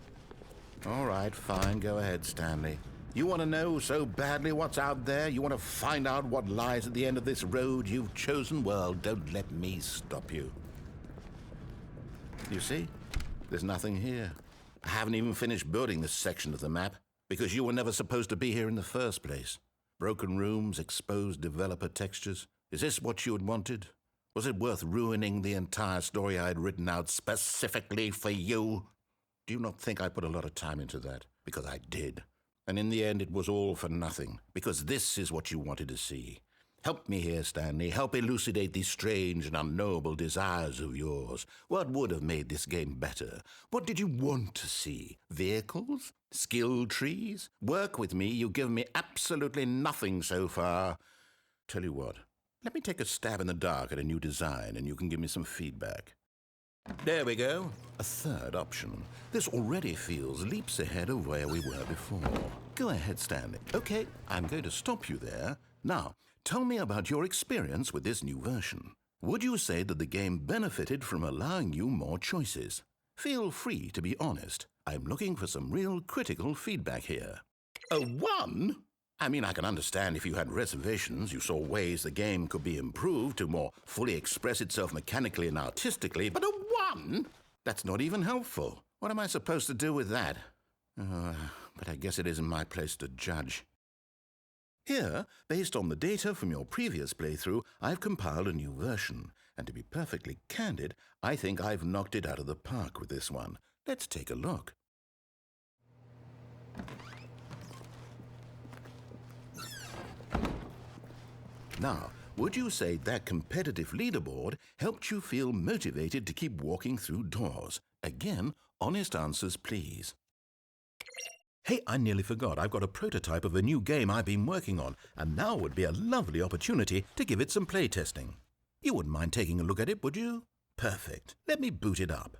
All right, fine, go ahead, Stanley. You want to know so badly what's out there? You want to find out what lies at the end of this road you've chosen? Well, don't let me stop you. You see? There's nothing here. I haven't even finished building this section of the map, because you were never supposed to be here in the first place. Broken rooms, exposed developer textures. Is this what you had wanted? Was it worth ruining the entire story I had written out specifically for you? Do you not think I put a lot of time into that? Because I did. And in the end, it was all for nothing, because this is what you wanted to see. Help me here, Stanley. Help elucidate these strange and unknowable desires of yours. What would have made this game better? What did you want to see? Vehicles? Skill trees? Work with me. You've given me absolutely nothing so far. Tell you what, let me take a stab in the dark at a new design, and you can give me some feedback. There we go. A third option. This already feels leaps ahead of where we were before. Go ahead, Stanley. Okay, I'm going to stop you there. Now, tell me about your experience with this new version. Would you say that the game benefited from allowing you more choices? Feel free to be honest. I'm looking for some real critical feedback here. A 1? I mean, I can understand if you had reservations, you saw ways the game could be improved to more fully express itself mechanically and artistically, but a 1? That's not even helpful. What am I supposed to do with that? But I guess it isn't my place to judge. Here, based on the data from your previous playthrough, I've compiled a new version. And to be perfectly candid, I think I've knocked it out of the park with this one. Let's take a look. Now, would you say that competitive leaderboard helped you feel motivated to keep walking through doors? Again, honest answers, please. Hey, I nearly forgot. I've got a prototype of a new game I've been working on, and now would be a lovely opportunity to give it some playtesting. You wouldn't mind taking a look at it, would you? Perfect. Let me boot it up.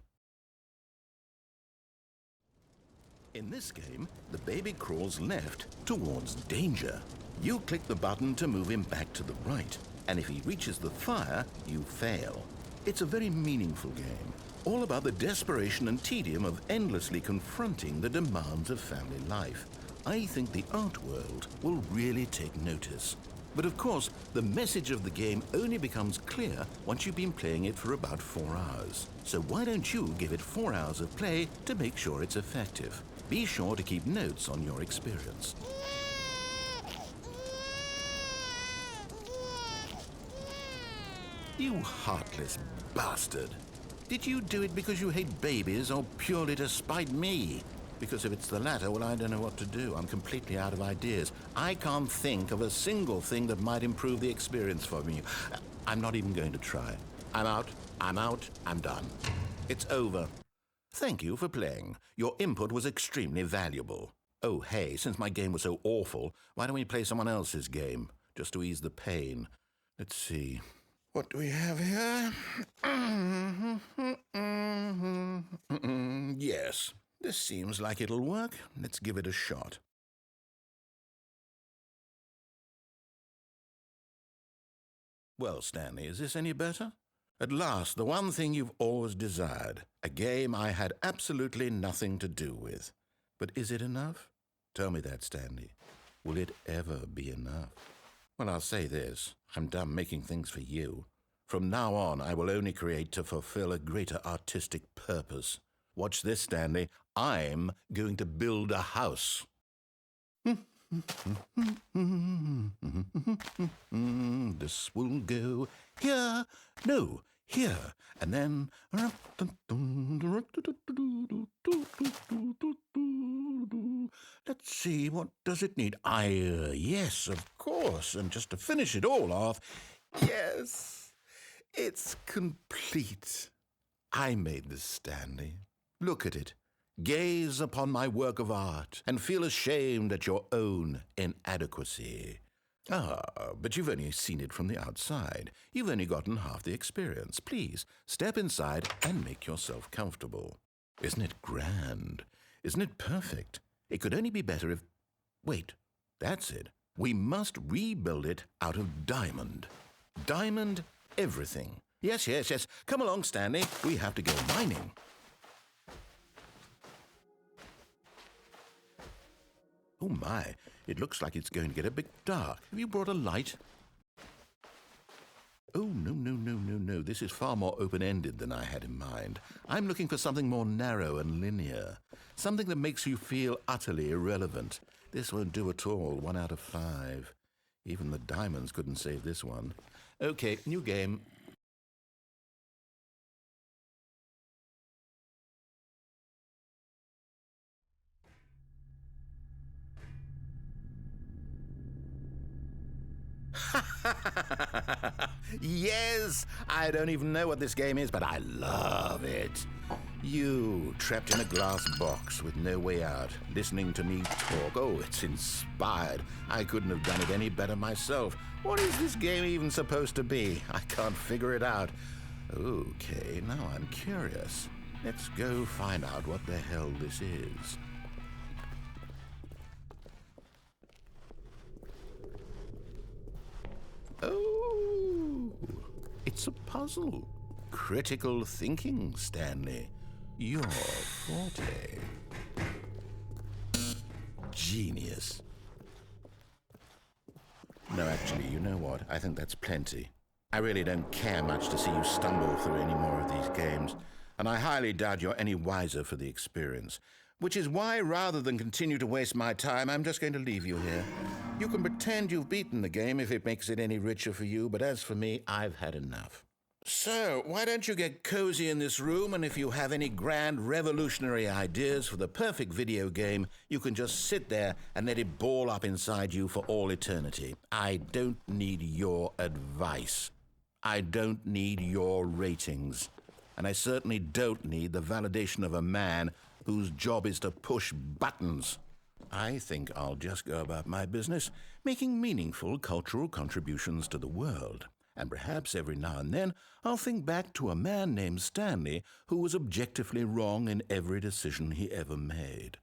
In this game, the baby crawls left towards danger. You click the button to move him back to the right, and if he reaches the fire, you fail. It's a very meaningful game, all about the desperation and tedium of endlessly confronting the demands of family life. I think the art world will really take notice. But of course, the message of the game only becomes clear once you've been playing it for about 4 hours. So why don't you give it 4 hours of play to make sure it's effective? Be sure to keep notes on your experience. You heartless bastard. Did you do it because you hate babies or purely to spite me? Because if it's the latter, well, I don't know what to do. I'm completely out of ideas. I can't think of a single thing that might improve the experience for me. I'm not even going to try. I'm out, I'm done. It's over. Thank you for playing. Your input was extremely valuable. Oh, hey, since my game was so awful, why don't we play someone else's game, just to ease the pain? Let's see. What do we have here? Yes, this seems like it'll work. Let's give it a shot. Well, Stanley, is this any better? At last, the one thing you've always desired, a game I had absolutely nothing to do with. But is it enough? Tell me that, Stanley. Will it ever be enough? Well, I'll say this. I'm done making things for you. From now on, I will only create to fulfill a greater artistic purpose. Watch this, Stanley. I'm going to build a house. This will go here. No, here. And then... Let's see, what does it need? Yes, of course. And just to finish it all off, yes, it's complete. I made this, Stanley. Look at it. Gaze upon my work of art and feel ashamed at your own inadequacy. But you've only seen it from the outside. You've only gotten half the experience. Please, step inside and make yourself comfortable. Isn't it grand? Isn't it perfect? It could only be better if... Wait, that's it. We must rebuild it out of diamond. Diamond everything. Yes. Come along, Stanley. We have to go mining. Oh my, it looks like it's going to get a bit dark. Have you brought a light? Oh, no. This is far more open-ended than I had in mind. I'm looking for something more narrow and linear. Something that makes you feel utterly irrelevant. This won't do at all. 1 out of 5. Even the diamonds couldn't save this one. Okay, new game. Yes! I don't even know what this game is, but I love it. You, trapped in a glass box with no way out, listening to me talk. Oh, it's inspired. I couldn't have done it any better myself. What is this game even supposed to be? I can't figure it out. Okay, now I'm curious. Let's go find out what the hell this is. Oh, it's a puzzle. Critical thinking, Stanley. Your forte. Genius. No, actually, you know what? I think that's plenty. I really don't care much to see you stumble through any more of these games, and I highly doubt you're any wiser for the experience. Which is why, rather than continue to waste my time, I'm just going to leave you here. You can pretend you've beaten the game if it makes it any richer for you, but as for me, I've had enough. So, why don't you get cozy in this room, and if you have any grand revolutionary ideas for the perfect video game, you can just sit there and let it ball up inside you for all eternity. I don't need your advice. I don't need your ratings. And I certainly don't need the validation of a man whose job is to push buttons. I think I'll just go about my business, making meaningful cultural contributions to the world. And perhaps every now and then I'll think back to a man named Stanley who was objectively wrong in every decision he ever made.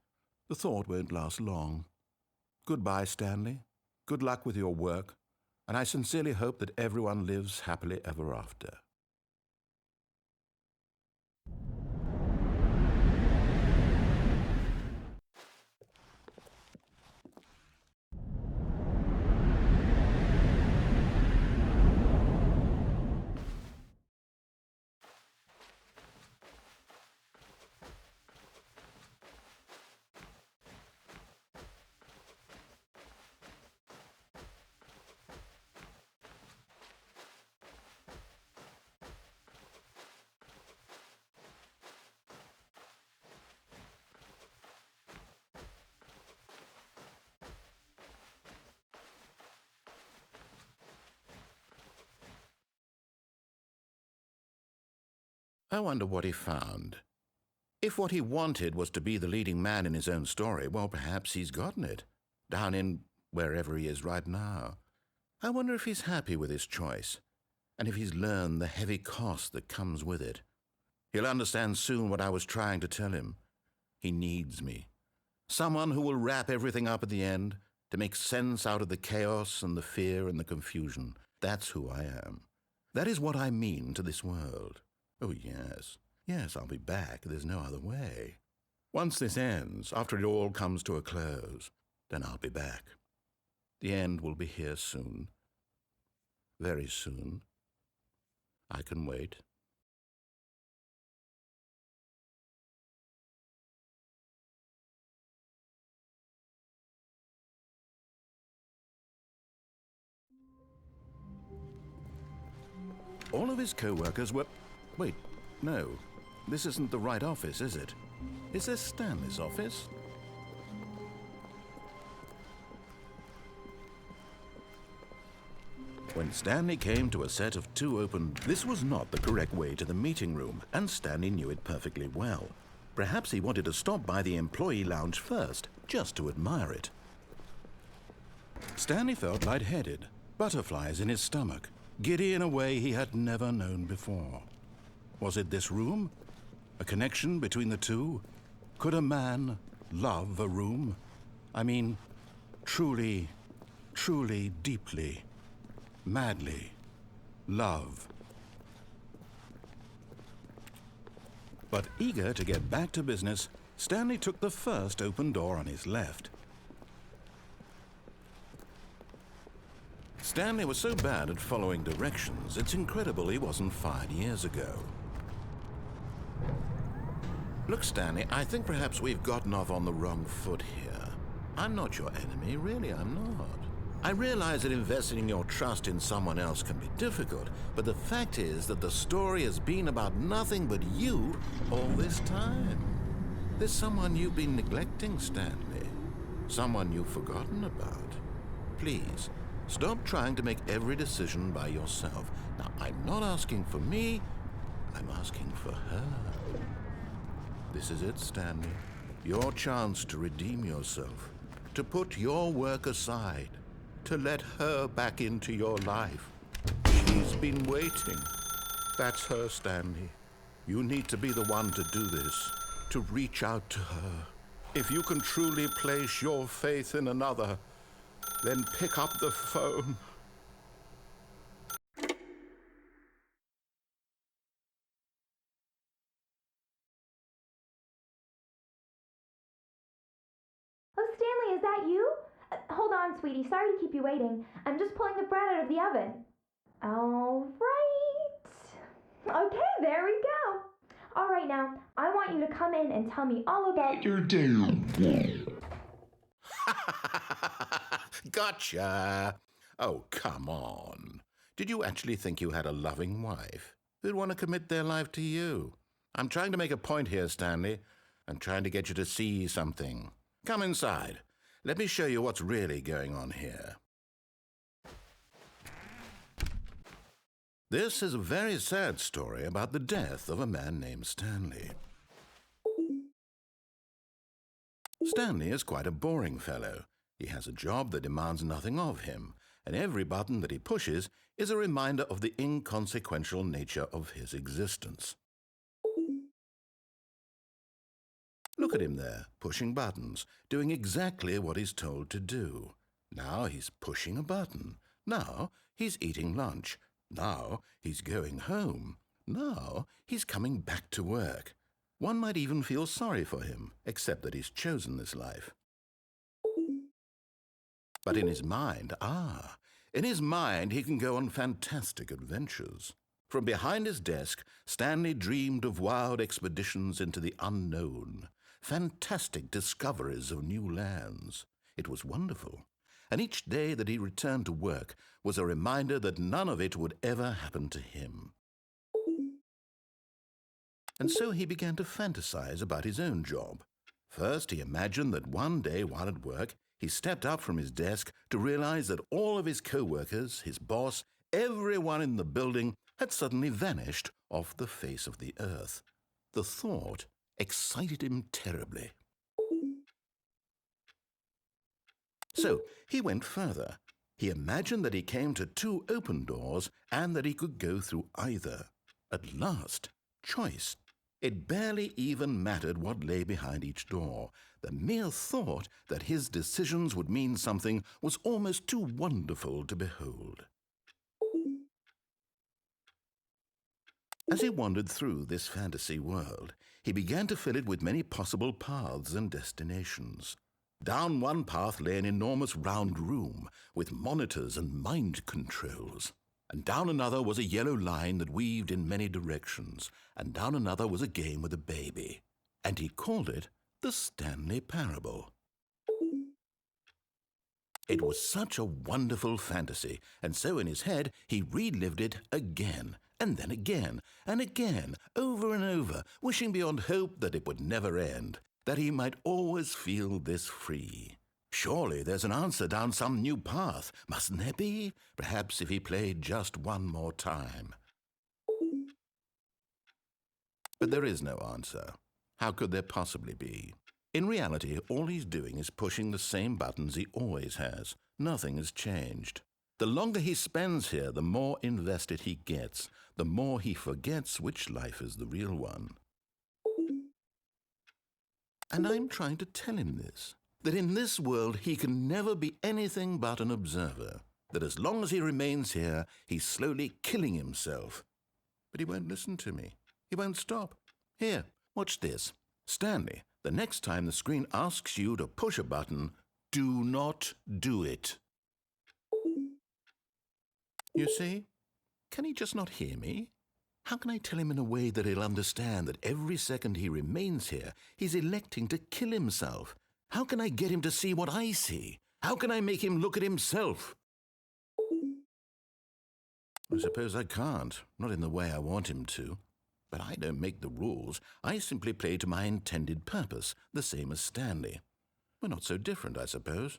The thought won't last long. Goodbye, Stanley. Good luck with your work, and I sincerely hope that everyone lives happily ever after. I wonder what he found. If what he wanted was to be the leading man in his own story, well, perhaps he's gotten it, down in wherever he is right now. I wonder if he's happy with his choice, and if he's learned the heavy cost that comes with it. He'll understand soon what I was trying to tell him. He needs me. Someone who will wrap everything up at the end, to make sense out of the chaos and the fear and the confusion. That's who I am. That is what I mean to this world. Oh, yes. Yes, I'll be back. There's no other way. Once this ends, after it all comes to a close, then I'll be back. The end will be here soon. Very soon. I can wait. All of his co-workers were... Wait, no. This isn't the right office, is it? Is this Stanley's office? When Stanley came to a set of two open... This was not the correct way to the meeting room, and Stanley knew it perfectly well. Perhaps he wanted to stop by the employee lounge first, just to admire it. Stanley felt lightheaded, butterflies in his stomach, giddy in a way he had never known before. Was it this room? A connection between the two? Could a man love a room? I mean, truly, truly, deeply, madly love. But eager to get back to business, Stanley took the first open door on his left. Stanley was so bad at following directions, it's incredible he wasn't fired years ago. Look, Stanley, I think perhaps we've gotten off on the wrong foot here. I'm not your enemy, really, I'm not. I realize that investing your trust in someone else can be difficult, but the fact is that the story has been about nothing but you all this time. There's someone you've been neglecting, Stanley. Someone you've forgotten about. Please, stop trying to make every decision by yourself. Now, I'm not asking for me, I'm asking for her. This is it, Stanley. Your chance to redeem yourself, to put your work aside, to let her back into your life. She's been waiting. That's her, Stanley. You need to be the one to do this, to reach out to her. If you can truly place your faith in another, then pick up the phone. Oh, Stanley, is that you? Hold on, sweetie. Sorry to keep you waiting. I'm just pulling the bread out of the oven. All right. Okay, there we go. All right, now, I want you to come in and tell me all about your day. Gotcha. Oh, come on. Did you actually think you had a loving wife? who'd want to commit their life to you? I'm trying to make a point here, Stanley. I'm trying to get you to see something. Come inside. Let me show you what's really going on here. This is a very sad story about the death of a man named Stanley. Stanley is quite a boring fellow. He has a job that demands nothing of him, and every button that he pushes is a reminder of the inconsequential nature of his existence. Look at him there, pushing buttons, doing exactly what he's told to do. Now he's pushing a button. Now he's eating lunch. Now he's going home. Now he's coming back to work. One might even feel sorry for him, except that he's chosen this life. But in his mind, he can go on fantastic adventures. From behind his desk, Stanley dreamed of wild expeditions into the unknown, fantastic discoveries of new lands. It was wonderful, and each day that he returned to work was a reminder that none of it would ever happen to him. And so he began to fantasize about his own job. First, he imagined that one day while at work, he stepped up from his desk to realize that all of his co-workers, his boss, everyone in the building had suddenly vanished off the face of the earth. The thought excited him terribly. So he went further. He imagined that he came to 2 open doors and that he could go through either. At last, choice. It barely even mattered what lay behind each door. The mere thought that his decisions would mean something was almost too wonderful to behold. As he wandered through this fantasy world, he began to fill it with many possible paths and destinations. Down one path lay an enormous round room with monitors and mind controls. And down another was a yellow line that weaved in many directions, and down another was a game with a baby. And he called it the Stanley Parable. It was such a wonderful fantasy, and so in his head he relived it again, and then again, and again, over and over, wishing beyond hope that it would never end, that he might always feel this free. Surely there's an answer down some new path, mustn't there be? Perhaps if he played just one more time. But there is no answer. How could there possibly be? In reality, all he's doing is pushing the same buttons he always has. Nothing has changed. The longer he spends here, the more invested he gets, the more he forgets which life is the real one. And I'm trying to tell him this, that in this world he can never be anything but an observer, that as long as he remains here, he's slowly killing himself. But he won't listen to me. He won't stop. Here, watch this. Stanley, the next time the screen asks you to push a button, do not do it. You see? Can he just not hear me? How can I tell him in a way that he'll understand that every second he remains here, he's electing to kill himself? How can I get him to see what I see? How can I make him look at himself? I suppose I can't, not in the way I want him to. But I don't make the rules. I simply play to my intended purpose, the same as Stanley. We're not so different, I suppose.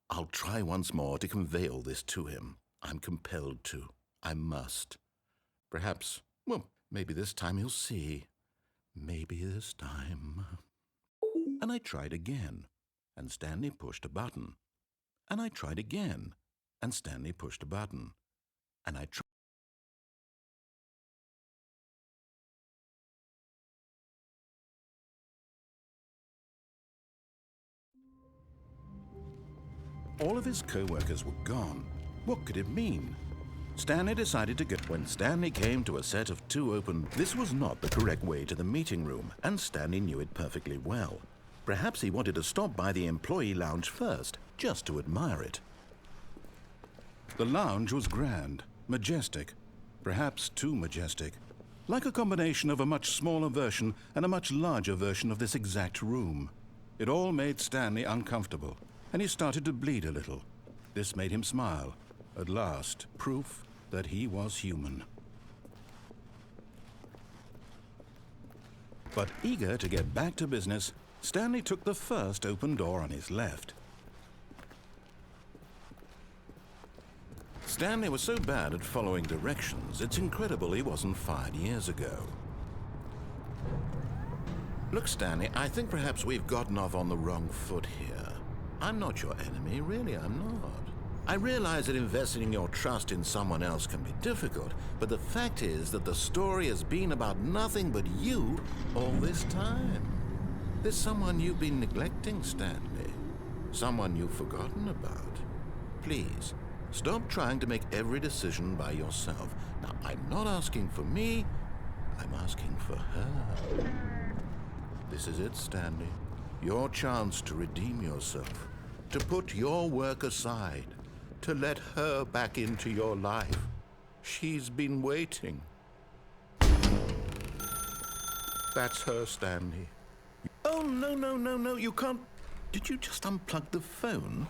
I'll try once more to convey all this to him. I'm compelled to. I must. Perhaps, well, maybe this time he'll see. Maybe this time. And I tried again, and Stanley pushed a button. And I tried again, and Stanley pushed a button. And I tried. All of his co-workers were gone. What could it mean? Stanley decided to go. When Stanley came to a set of 2 open, this was not the correct way to the meeting room, and Stanley knew it perfectly well. Perhaps he wanted to stop by the employee lounge first, just to admire it. The lounge was grand, majestic, perhaps too majestic, like a combination of a much smaller version and a much larger version of this exact room. It all made Stanley uncomfortable, and he started to bleed a little. This made him smile. At last, proof that he was human. But eager to get back to business, Stanley took the first open door on his left. Stanley was so bad at following directions, it's incredible he wasn't fired years ago. Look, Stanley, I think perhaps we've gotten off on the wrong foot here. I'm not your enemy, really, I'm not. I realize that investing your trust in someone else can be difficult, but the fact is that the story has been about nothing but you all this time. There's someone you've been neglecting, Stanley. Someone you've forgotten about. Please, stop trying to make every decision by yourself. Now, I'm not asking for me, I'm asking for her. This is it, Stanley. Your chance to redeem yourself, to put your work aside, to let her back into your life. She's been waiting. That's her, Stanley. Oh, no, you can't. Did you just unplug the phone?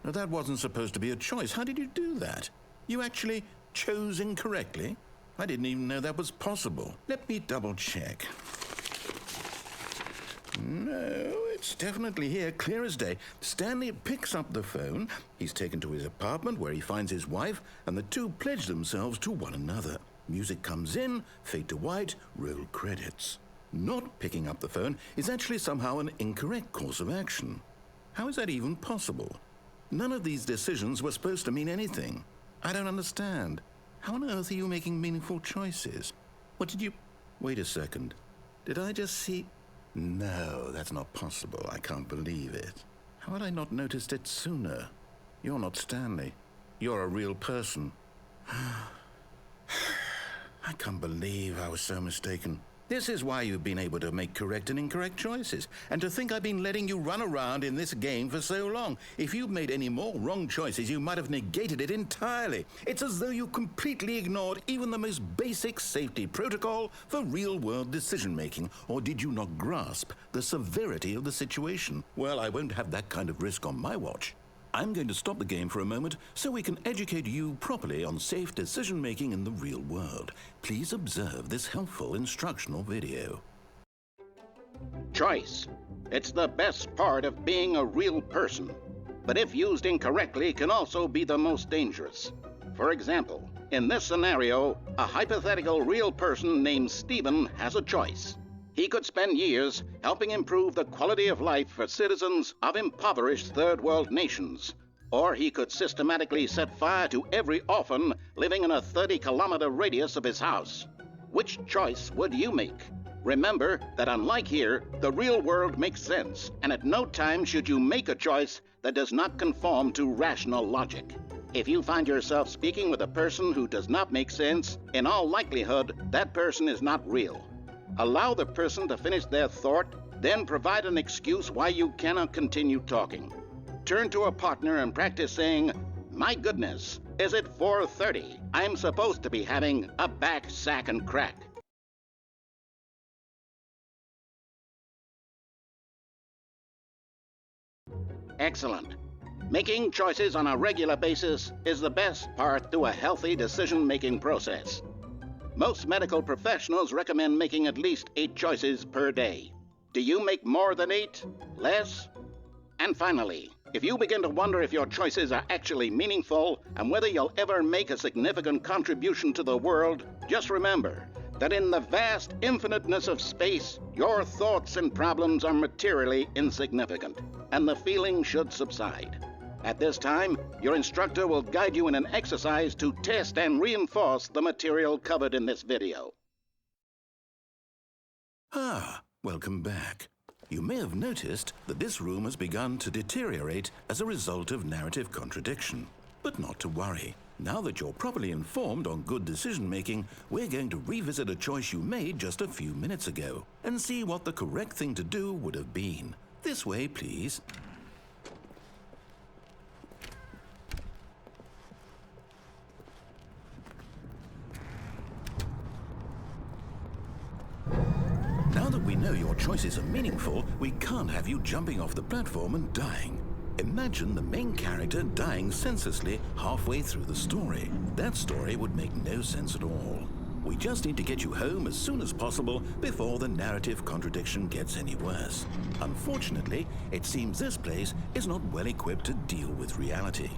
No, that wasn't supposed to be a choice. How did you do that? You actually chose incorrectly? I didn't even know that was possible. Let me double check. No, it's definitely here, clear as day. Stanley picks up the phone. He's taken to his apartment where he finds his wife, and the two pledge themselves to one another. Music comes in, fade to white, roll credits. Not picking up the phone is actually somehow an incorrect course of action. How is that even possible? None of these decisions were supposed to mean anything. I don't understand. How on earth are you making meaningful choices? What did you... Wait a second. Did I just see... No, that's not possible. I can't believe it. How had I not noticed it sooner? You're not Stanley. You're a real person. I can't believe I was so mistaken. This is why you've been able to make correct and incorrect choices. And to think I've been letting you run around in this game for so long. If you'd made any more wrong choices, you might have negated it entirely. It's as though you completely ignored even the most basic safety protocol for real-world decision-making. Or did you not grasp the severity of the situation? Well, I won't have that kind of risk on my watch. I'm going to stop the game for a moment so we can educate you properly on safe decision-making in the real world. Please observe this helpful instructional video. Choice. It's the best part of being a real person, but if used incorrectly can also be the most dangerous. For example, in this scenario, a hypothetical real person named Stephen has a choice. He could spend years helping improve the quality of life for citizens of impoverished third world nations. Or he could systematically set fire to every orphan living in a 30-kilometer radius of his house. Which choice would you make? Remember that unlike here, the real world makes sense, and at no time should you make a choice that does not conform to rational logic. If you find yourself speaking with a person who does not make sense, in all likelihood, that person is not real. Allow the person to finish their thought, then provide an excuse why you cannot continue talking. Turn to a partner and practice saying, "My goodness, is it 4:30? I'm supposed to be having a back, sack, and crack." Excellent. Making choices on a regular basis is the best part to a healthy decision-making process. Most medical professionals recommend making at least 8 choices per day. Do you make more than 8? Less? And finally, if you begin to wonder if your choices are actually meaningful and whether you'll ever make a significant contribution to the world, just remember that in the vast infiniteness of space, your thoughts and problems are materially insignificant, and the feeling should subside. At this time, your instructor will guide you in an exercise to test and reinforce the material covered in this video. Welcome back. You may have noticed that this room has begun to deteriorate as a result of narrative contradiction. But not to worry. Now that you're properly informed on good decision-making, we're going to revisit a choice you made just a few minutes ago and see what the correct thing to do would have been. This way, please. Now that we know your choices are meaningful, we can't have you jumping off the platform and dying. Imagine the main character dying senselessly halfway through the story. That story would make no sense at all. We just need to get you home as soon as possible before the narrative contradiction gets any worse. Unfortunately, it seems this place is not well equipped to deal with reality.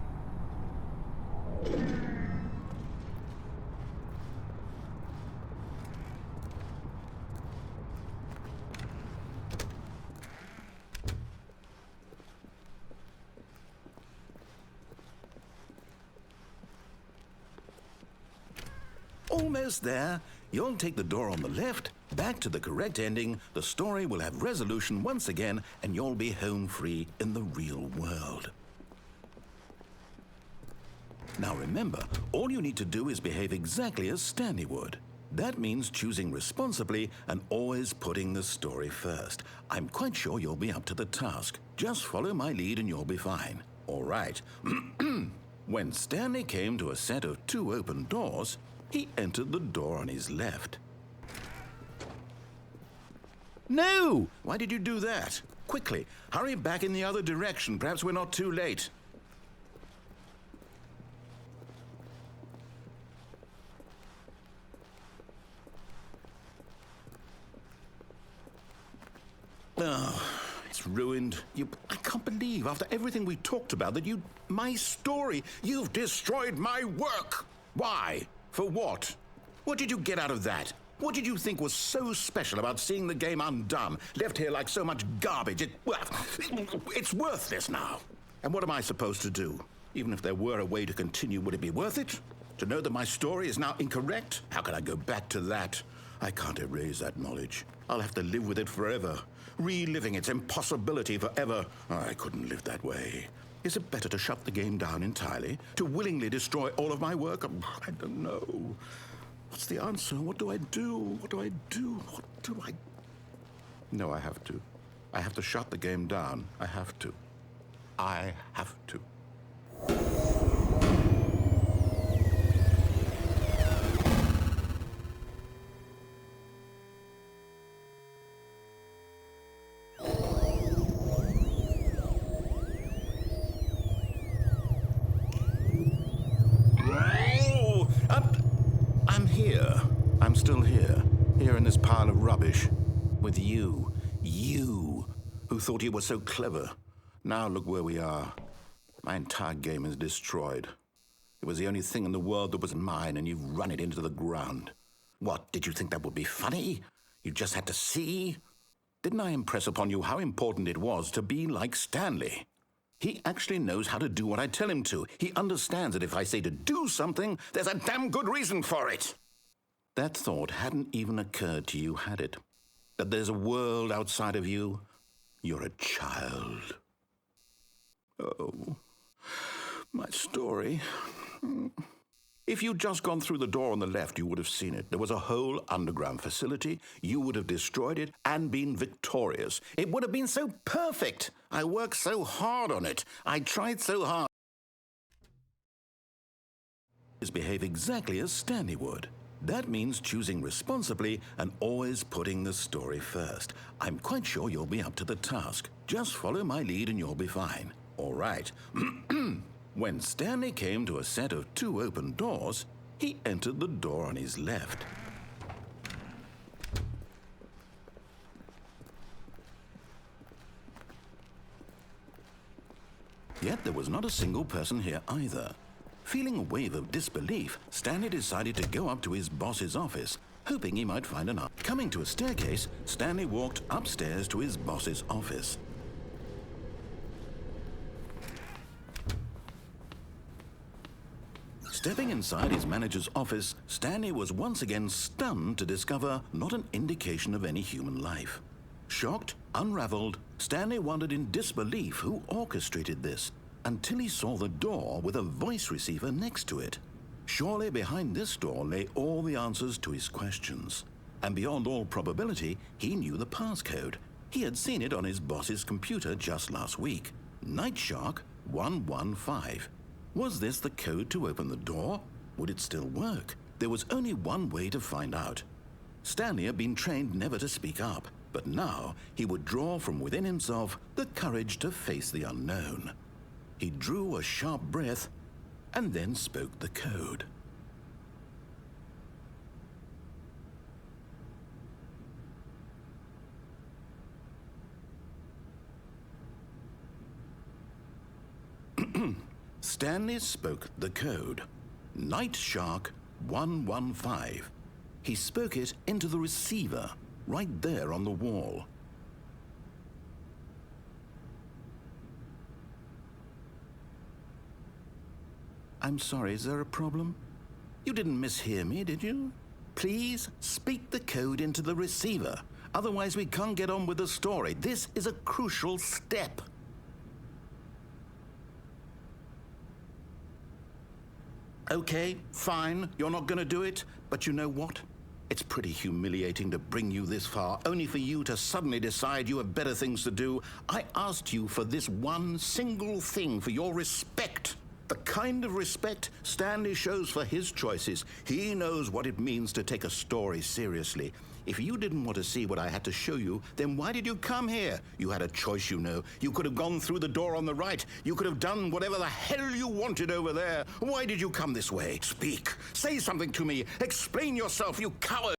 Almost there. You'll take the door on the left, back to the correct ending, the story will have resolution once again, and you'll be home free in the real world. Now remember, all you need to do is behave exactly as Stanley would. That means choosing responsibly and always putting the story first. I'm quite sure you'll be up to the task. Just follow my lead and you'll be fine. All right. When Stanley came to a set of 2 open doors, he entered the door on his left. No! Why did you do that? Quickly, hurry back in the other direction. Perhaps we're not too late. Oh, it's ruined. I can't believe, after everything we talked about, that my story, you've destroyed my work. Why? For what? What did you get out of that? What did you think was so special about seeing the game undone, left here like so much garbage? It's worthless now. And what am I supposed to do? Even if there were a way to continue, would it be worth it? To know that my story is now incorrect? How can I go back to that? I can't erase that knowledge. I'll have to live with it forever, reliving its impossibility forever. I couldn't live that way. Is it better to shut the game down entirely? To willingly destroy all of my work? I don't know. What's the answer? What do I do? What do I do? What do I... No, I have to. I have to shut the game down. I have to. I have to. I'm still here in this pile of rubbish, with you who thought you were so clever. Now look where we are. My entire game is destroyed. It was the only thing in the world that was mine, and you've run it into the ground. What, did you think that would be funny? You just had to see? Didn't I impress upon you how important it was to be like Stanley? He actually knows how to do what I tell him to. He understands that if I say to do something, there's a damn good reason for it. That thought hadn't even occurred to you, had it? That there's a world outside of you? You're a child. Oh, my story. If you'd just gone through the door on the left, you would have seen it. There was a whole underground facility. You would have destroyed it and been victorious. It would have been so perfect. I worked so hard on it. I tried so hard. Behave exactly as Stanley would. That means choosing responsibly and always putting the story first. I'm quite sure you'll be up to the task. Just follow my lead and you'll be fine. All right. When Stanley came to a set of 2 open doors, he entered the door on his left. Yet there was not a single person here either. Feeling a wave of disbelief, Stanley decided to go up to his boss's office, hoping he might find an answer. Coming to a staircase, Stanley walked upstairs to his boss's office. Stepping inside his manager's office, Stanley was once again stunned to discover not an indication of any human life. Shocked, unraveled, Stanley wondered in disbelief who orchestrated this, until he saw the door with a voice receiver next to it. Surely behind this door lay all the answers to his questions. And beyond all probability, he knew the passcode. He had seen it on his boss's computer just last week. Nightshark 115. Was this the code to open the door? Would it still work? There was only one way to find out. Stanley had been trained never to speak up, but now he would draw from within himself the courage to face the unknown. He drew a sharp breath and then spoke the code. Stanley spoke the code. Night Shark 115. He spoke it into the receiver, right there on the wall. I'm sorry, is there a problem? You didn't mishear me, did you? Please speak the code into the receiver. Otherwise, we can't get on with the story. This is a crucial step. Okay, fine, you're not going to do it, but you know what? It's pretty humiliating to bring you this far, only for you to suddenly decide you have better things to do. I asked you for this one single thing, for your respect. The kind of respect Stanley shows for his choices. He knows what it means to take a story seriously. If you didn't want to see what I had to show you, then why did you come here? You had a choice, you know. You could have gone through the door on the right. You could have done whatever the hell you wanted over there. Why did you come this way? Speak. Say something to me. Explain yourself, you coward.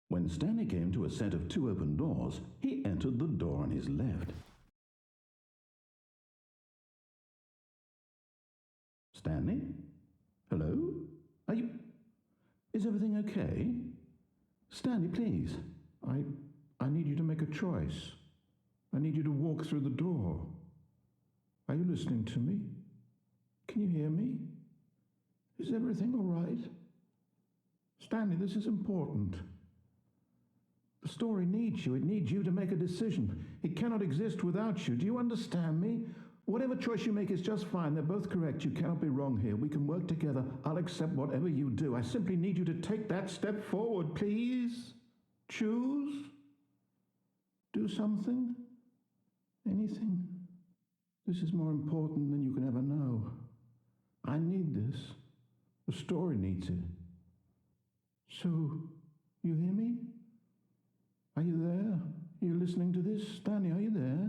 When Stanley came to a set of 2 open doors, he entered the door on his left. Stanley? Hello? Are you... Is everything okay? Stanley, please. I need you to make a choice. I need you to walk through the door. Are you listening to me? Can you hear me? Is everything all right? Stanley, this is important. The story needs you. It needs you to make a decision. It cannot exist without you. Do you understand me? Whatever choice you make is just fine. They're both correct. You cannot be wrong here. We can work together. I'll accept whatever you do. I simply need you to take that step forward, please. Choose. Do something. Anything. This is more important than you can ever know. I need this. The story needs it. So, you hear me? Are you there? Are you listening to this? Stanley, are you there?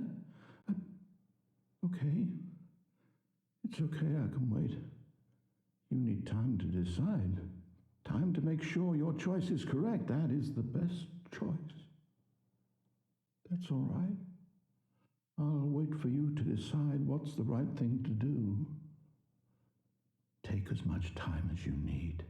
Okay. It's okay, I can wait. You need time to decide. Time to make sure your choice is correct. That is the best choice. That's all right. I'll wait for you to decide what's the right thing to do. Take as much time as you need.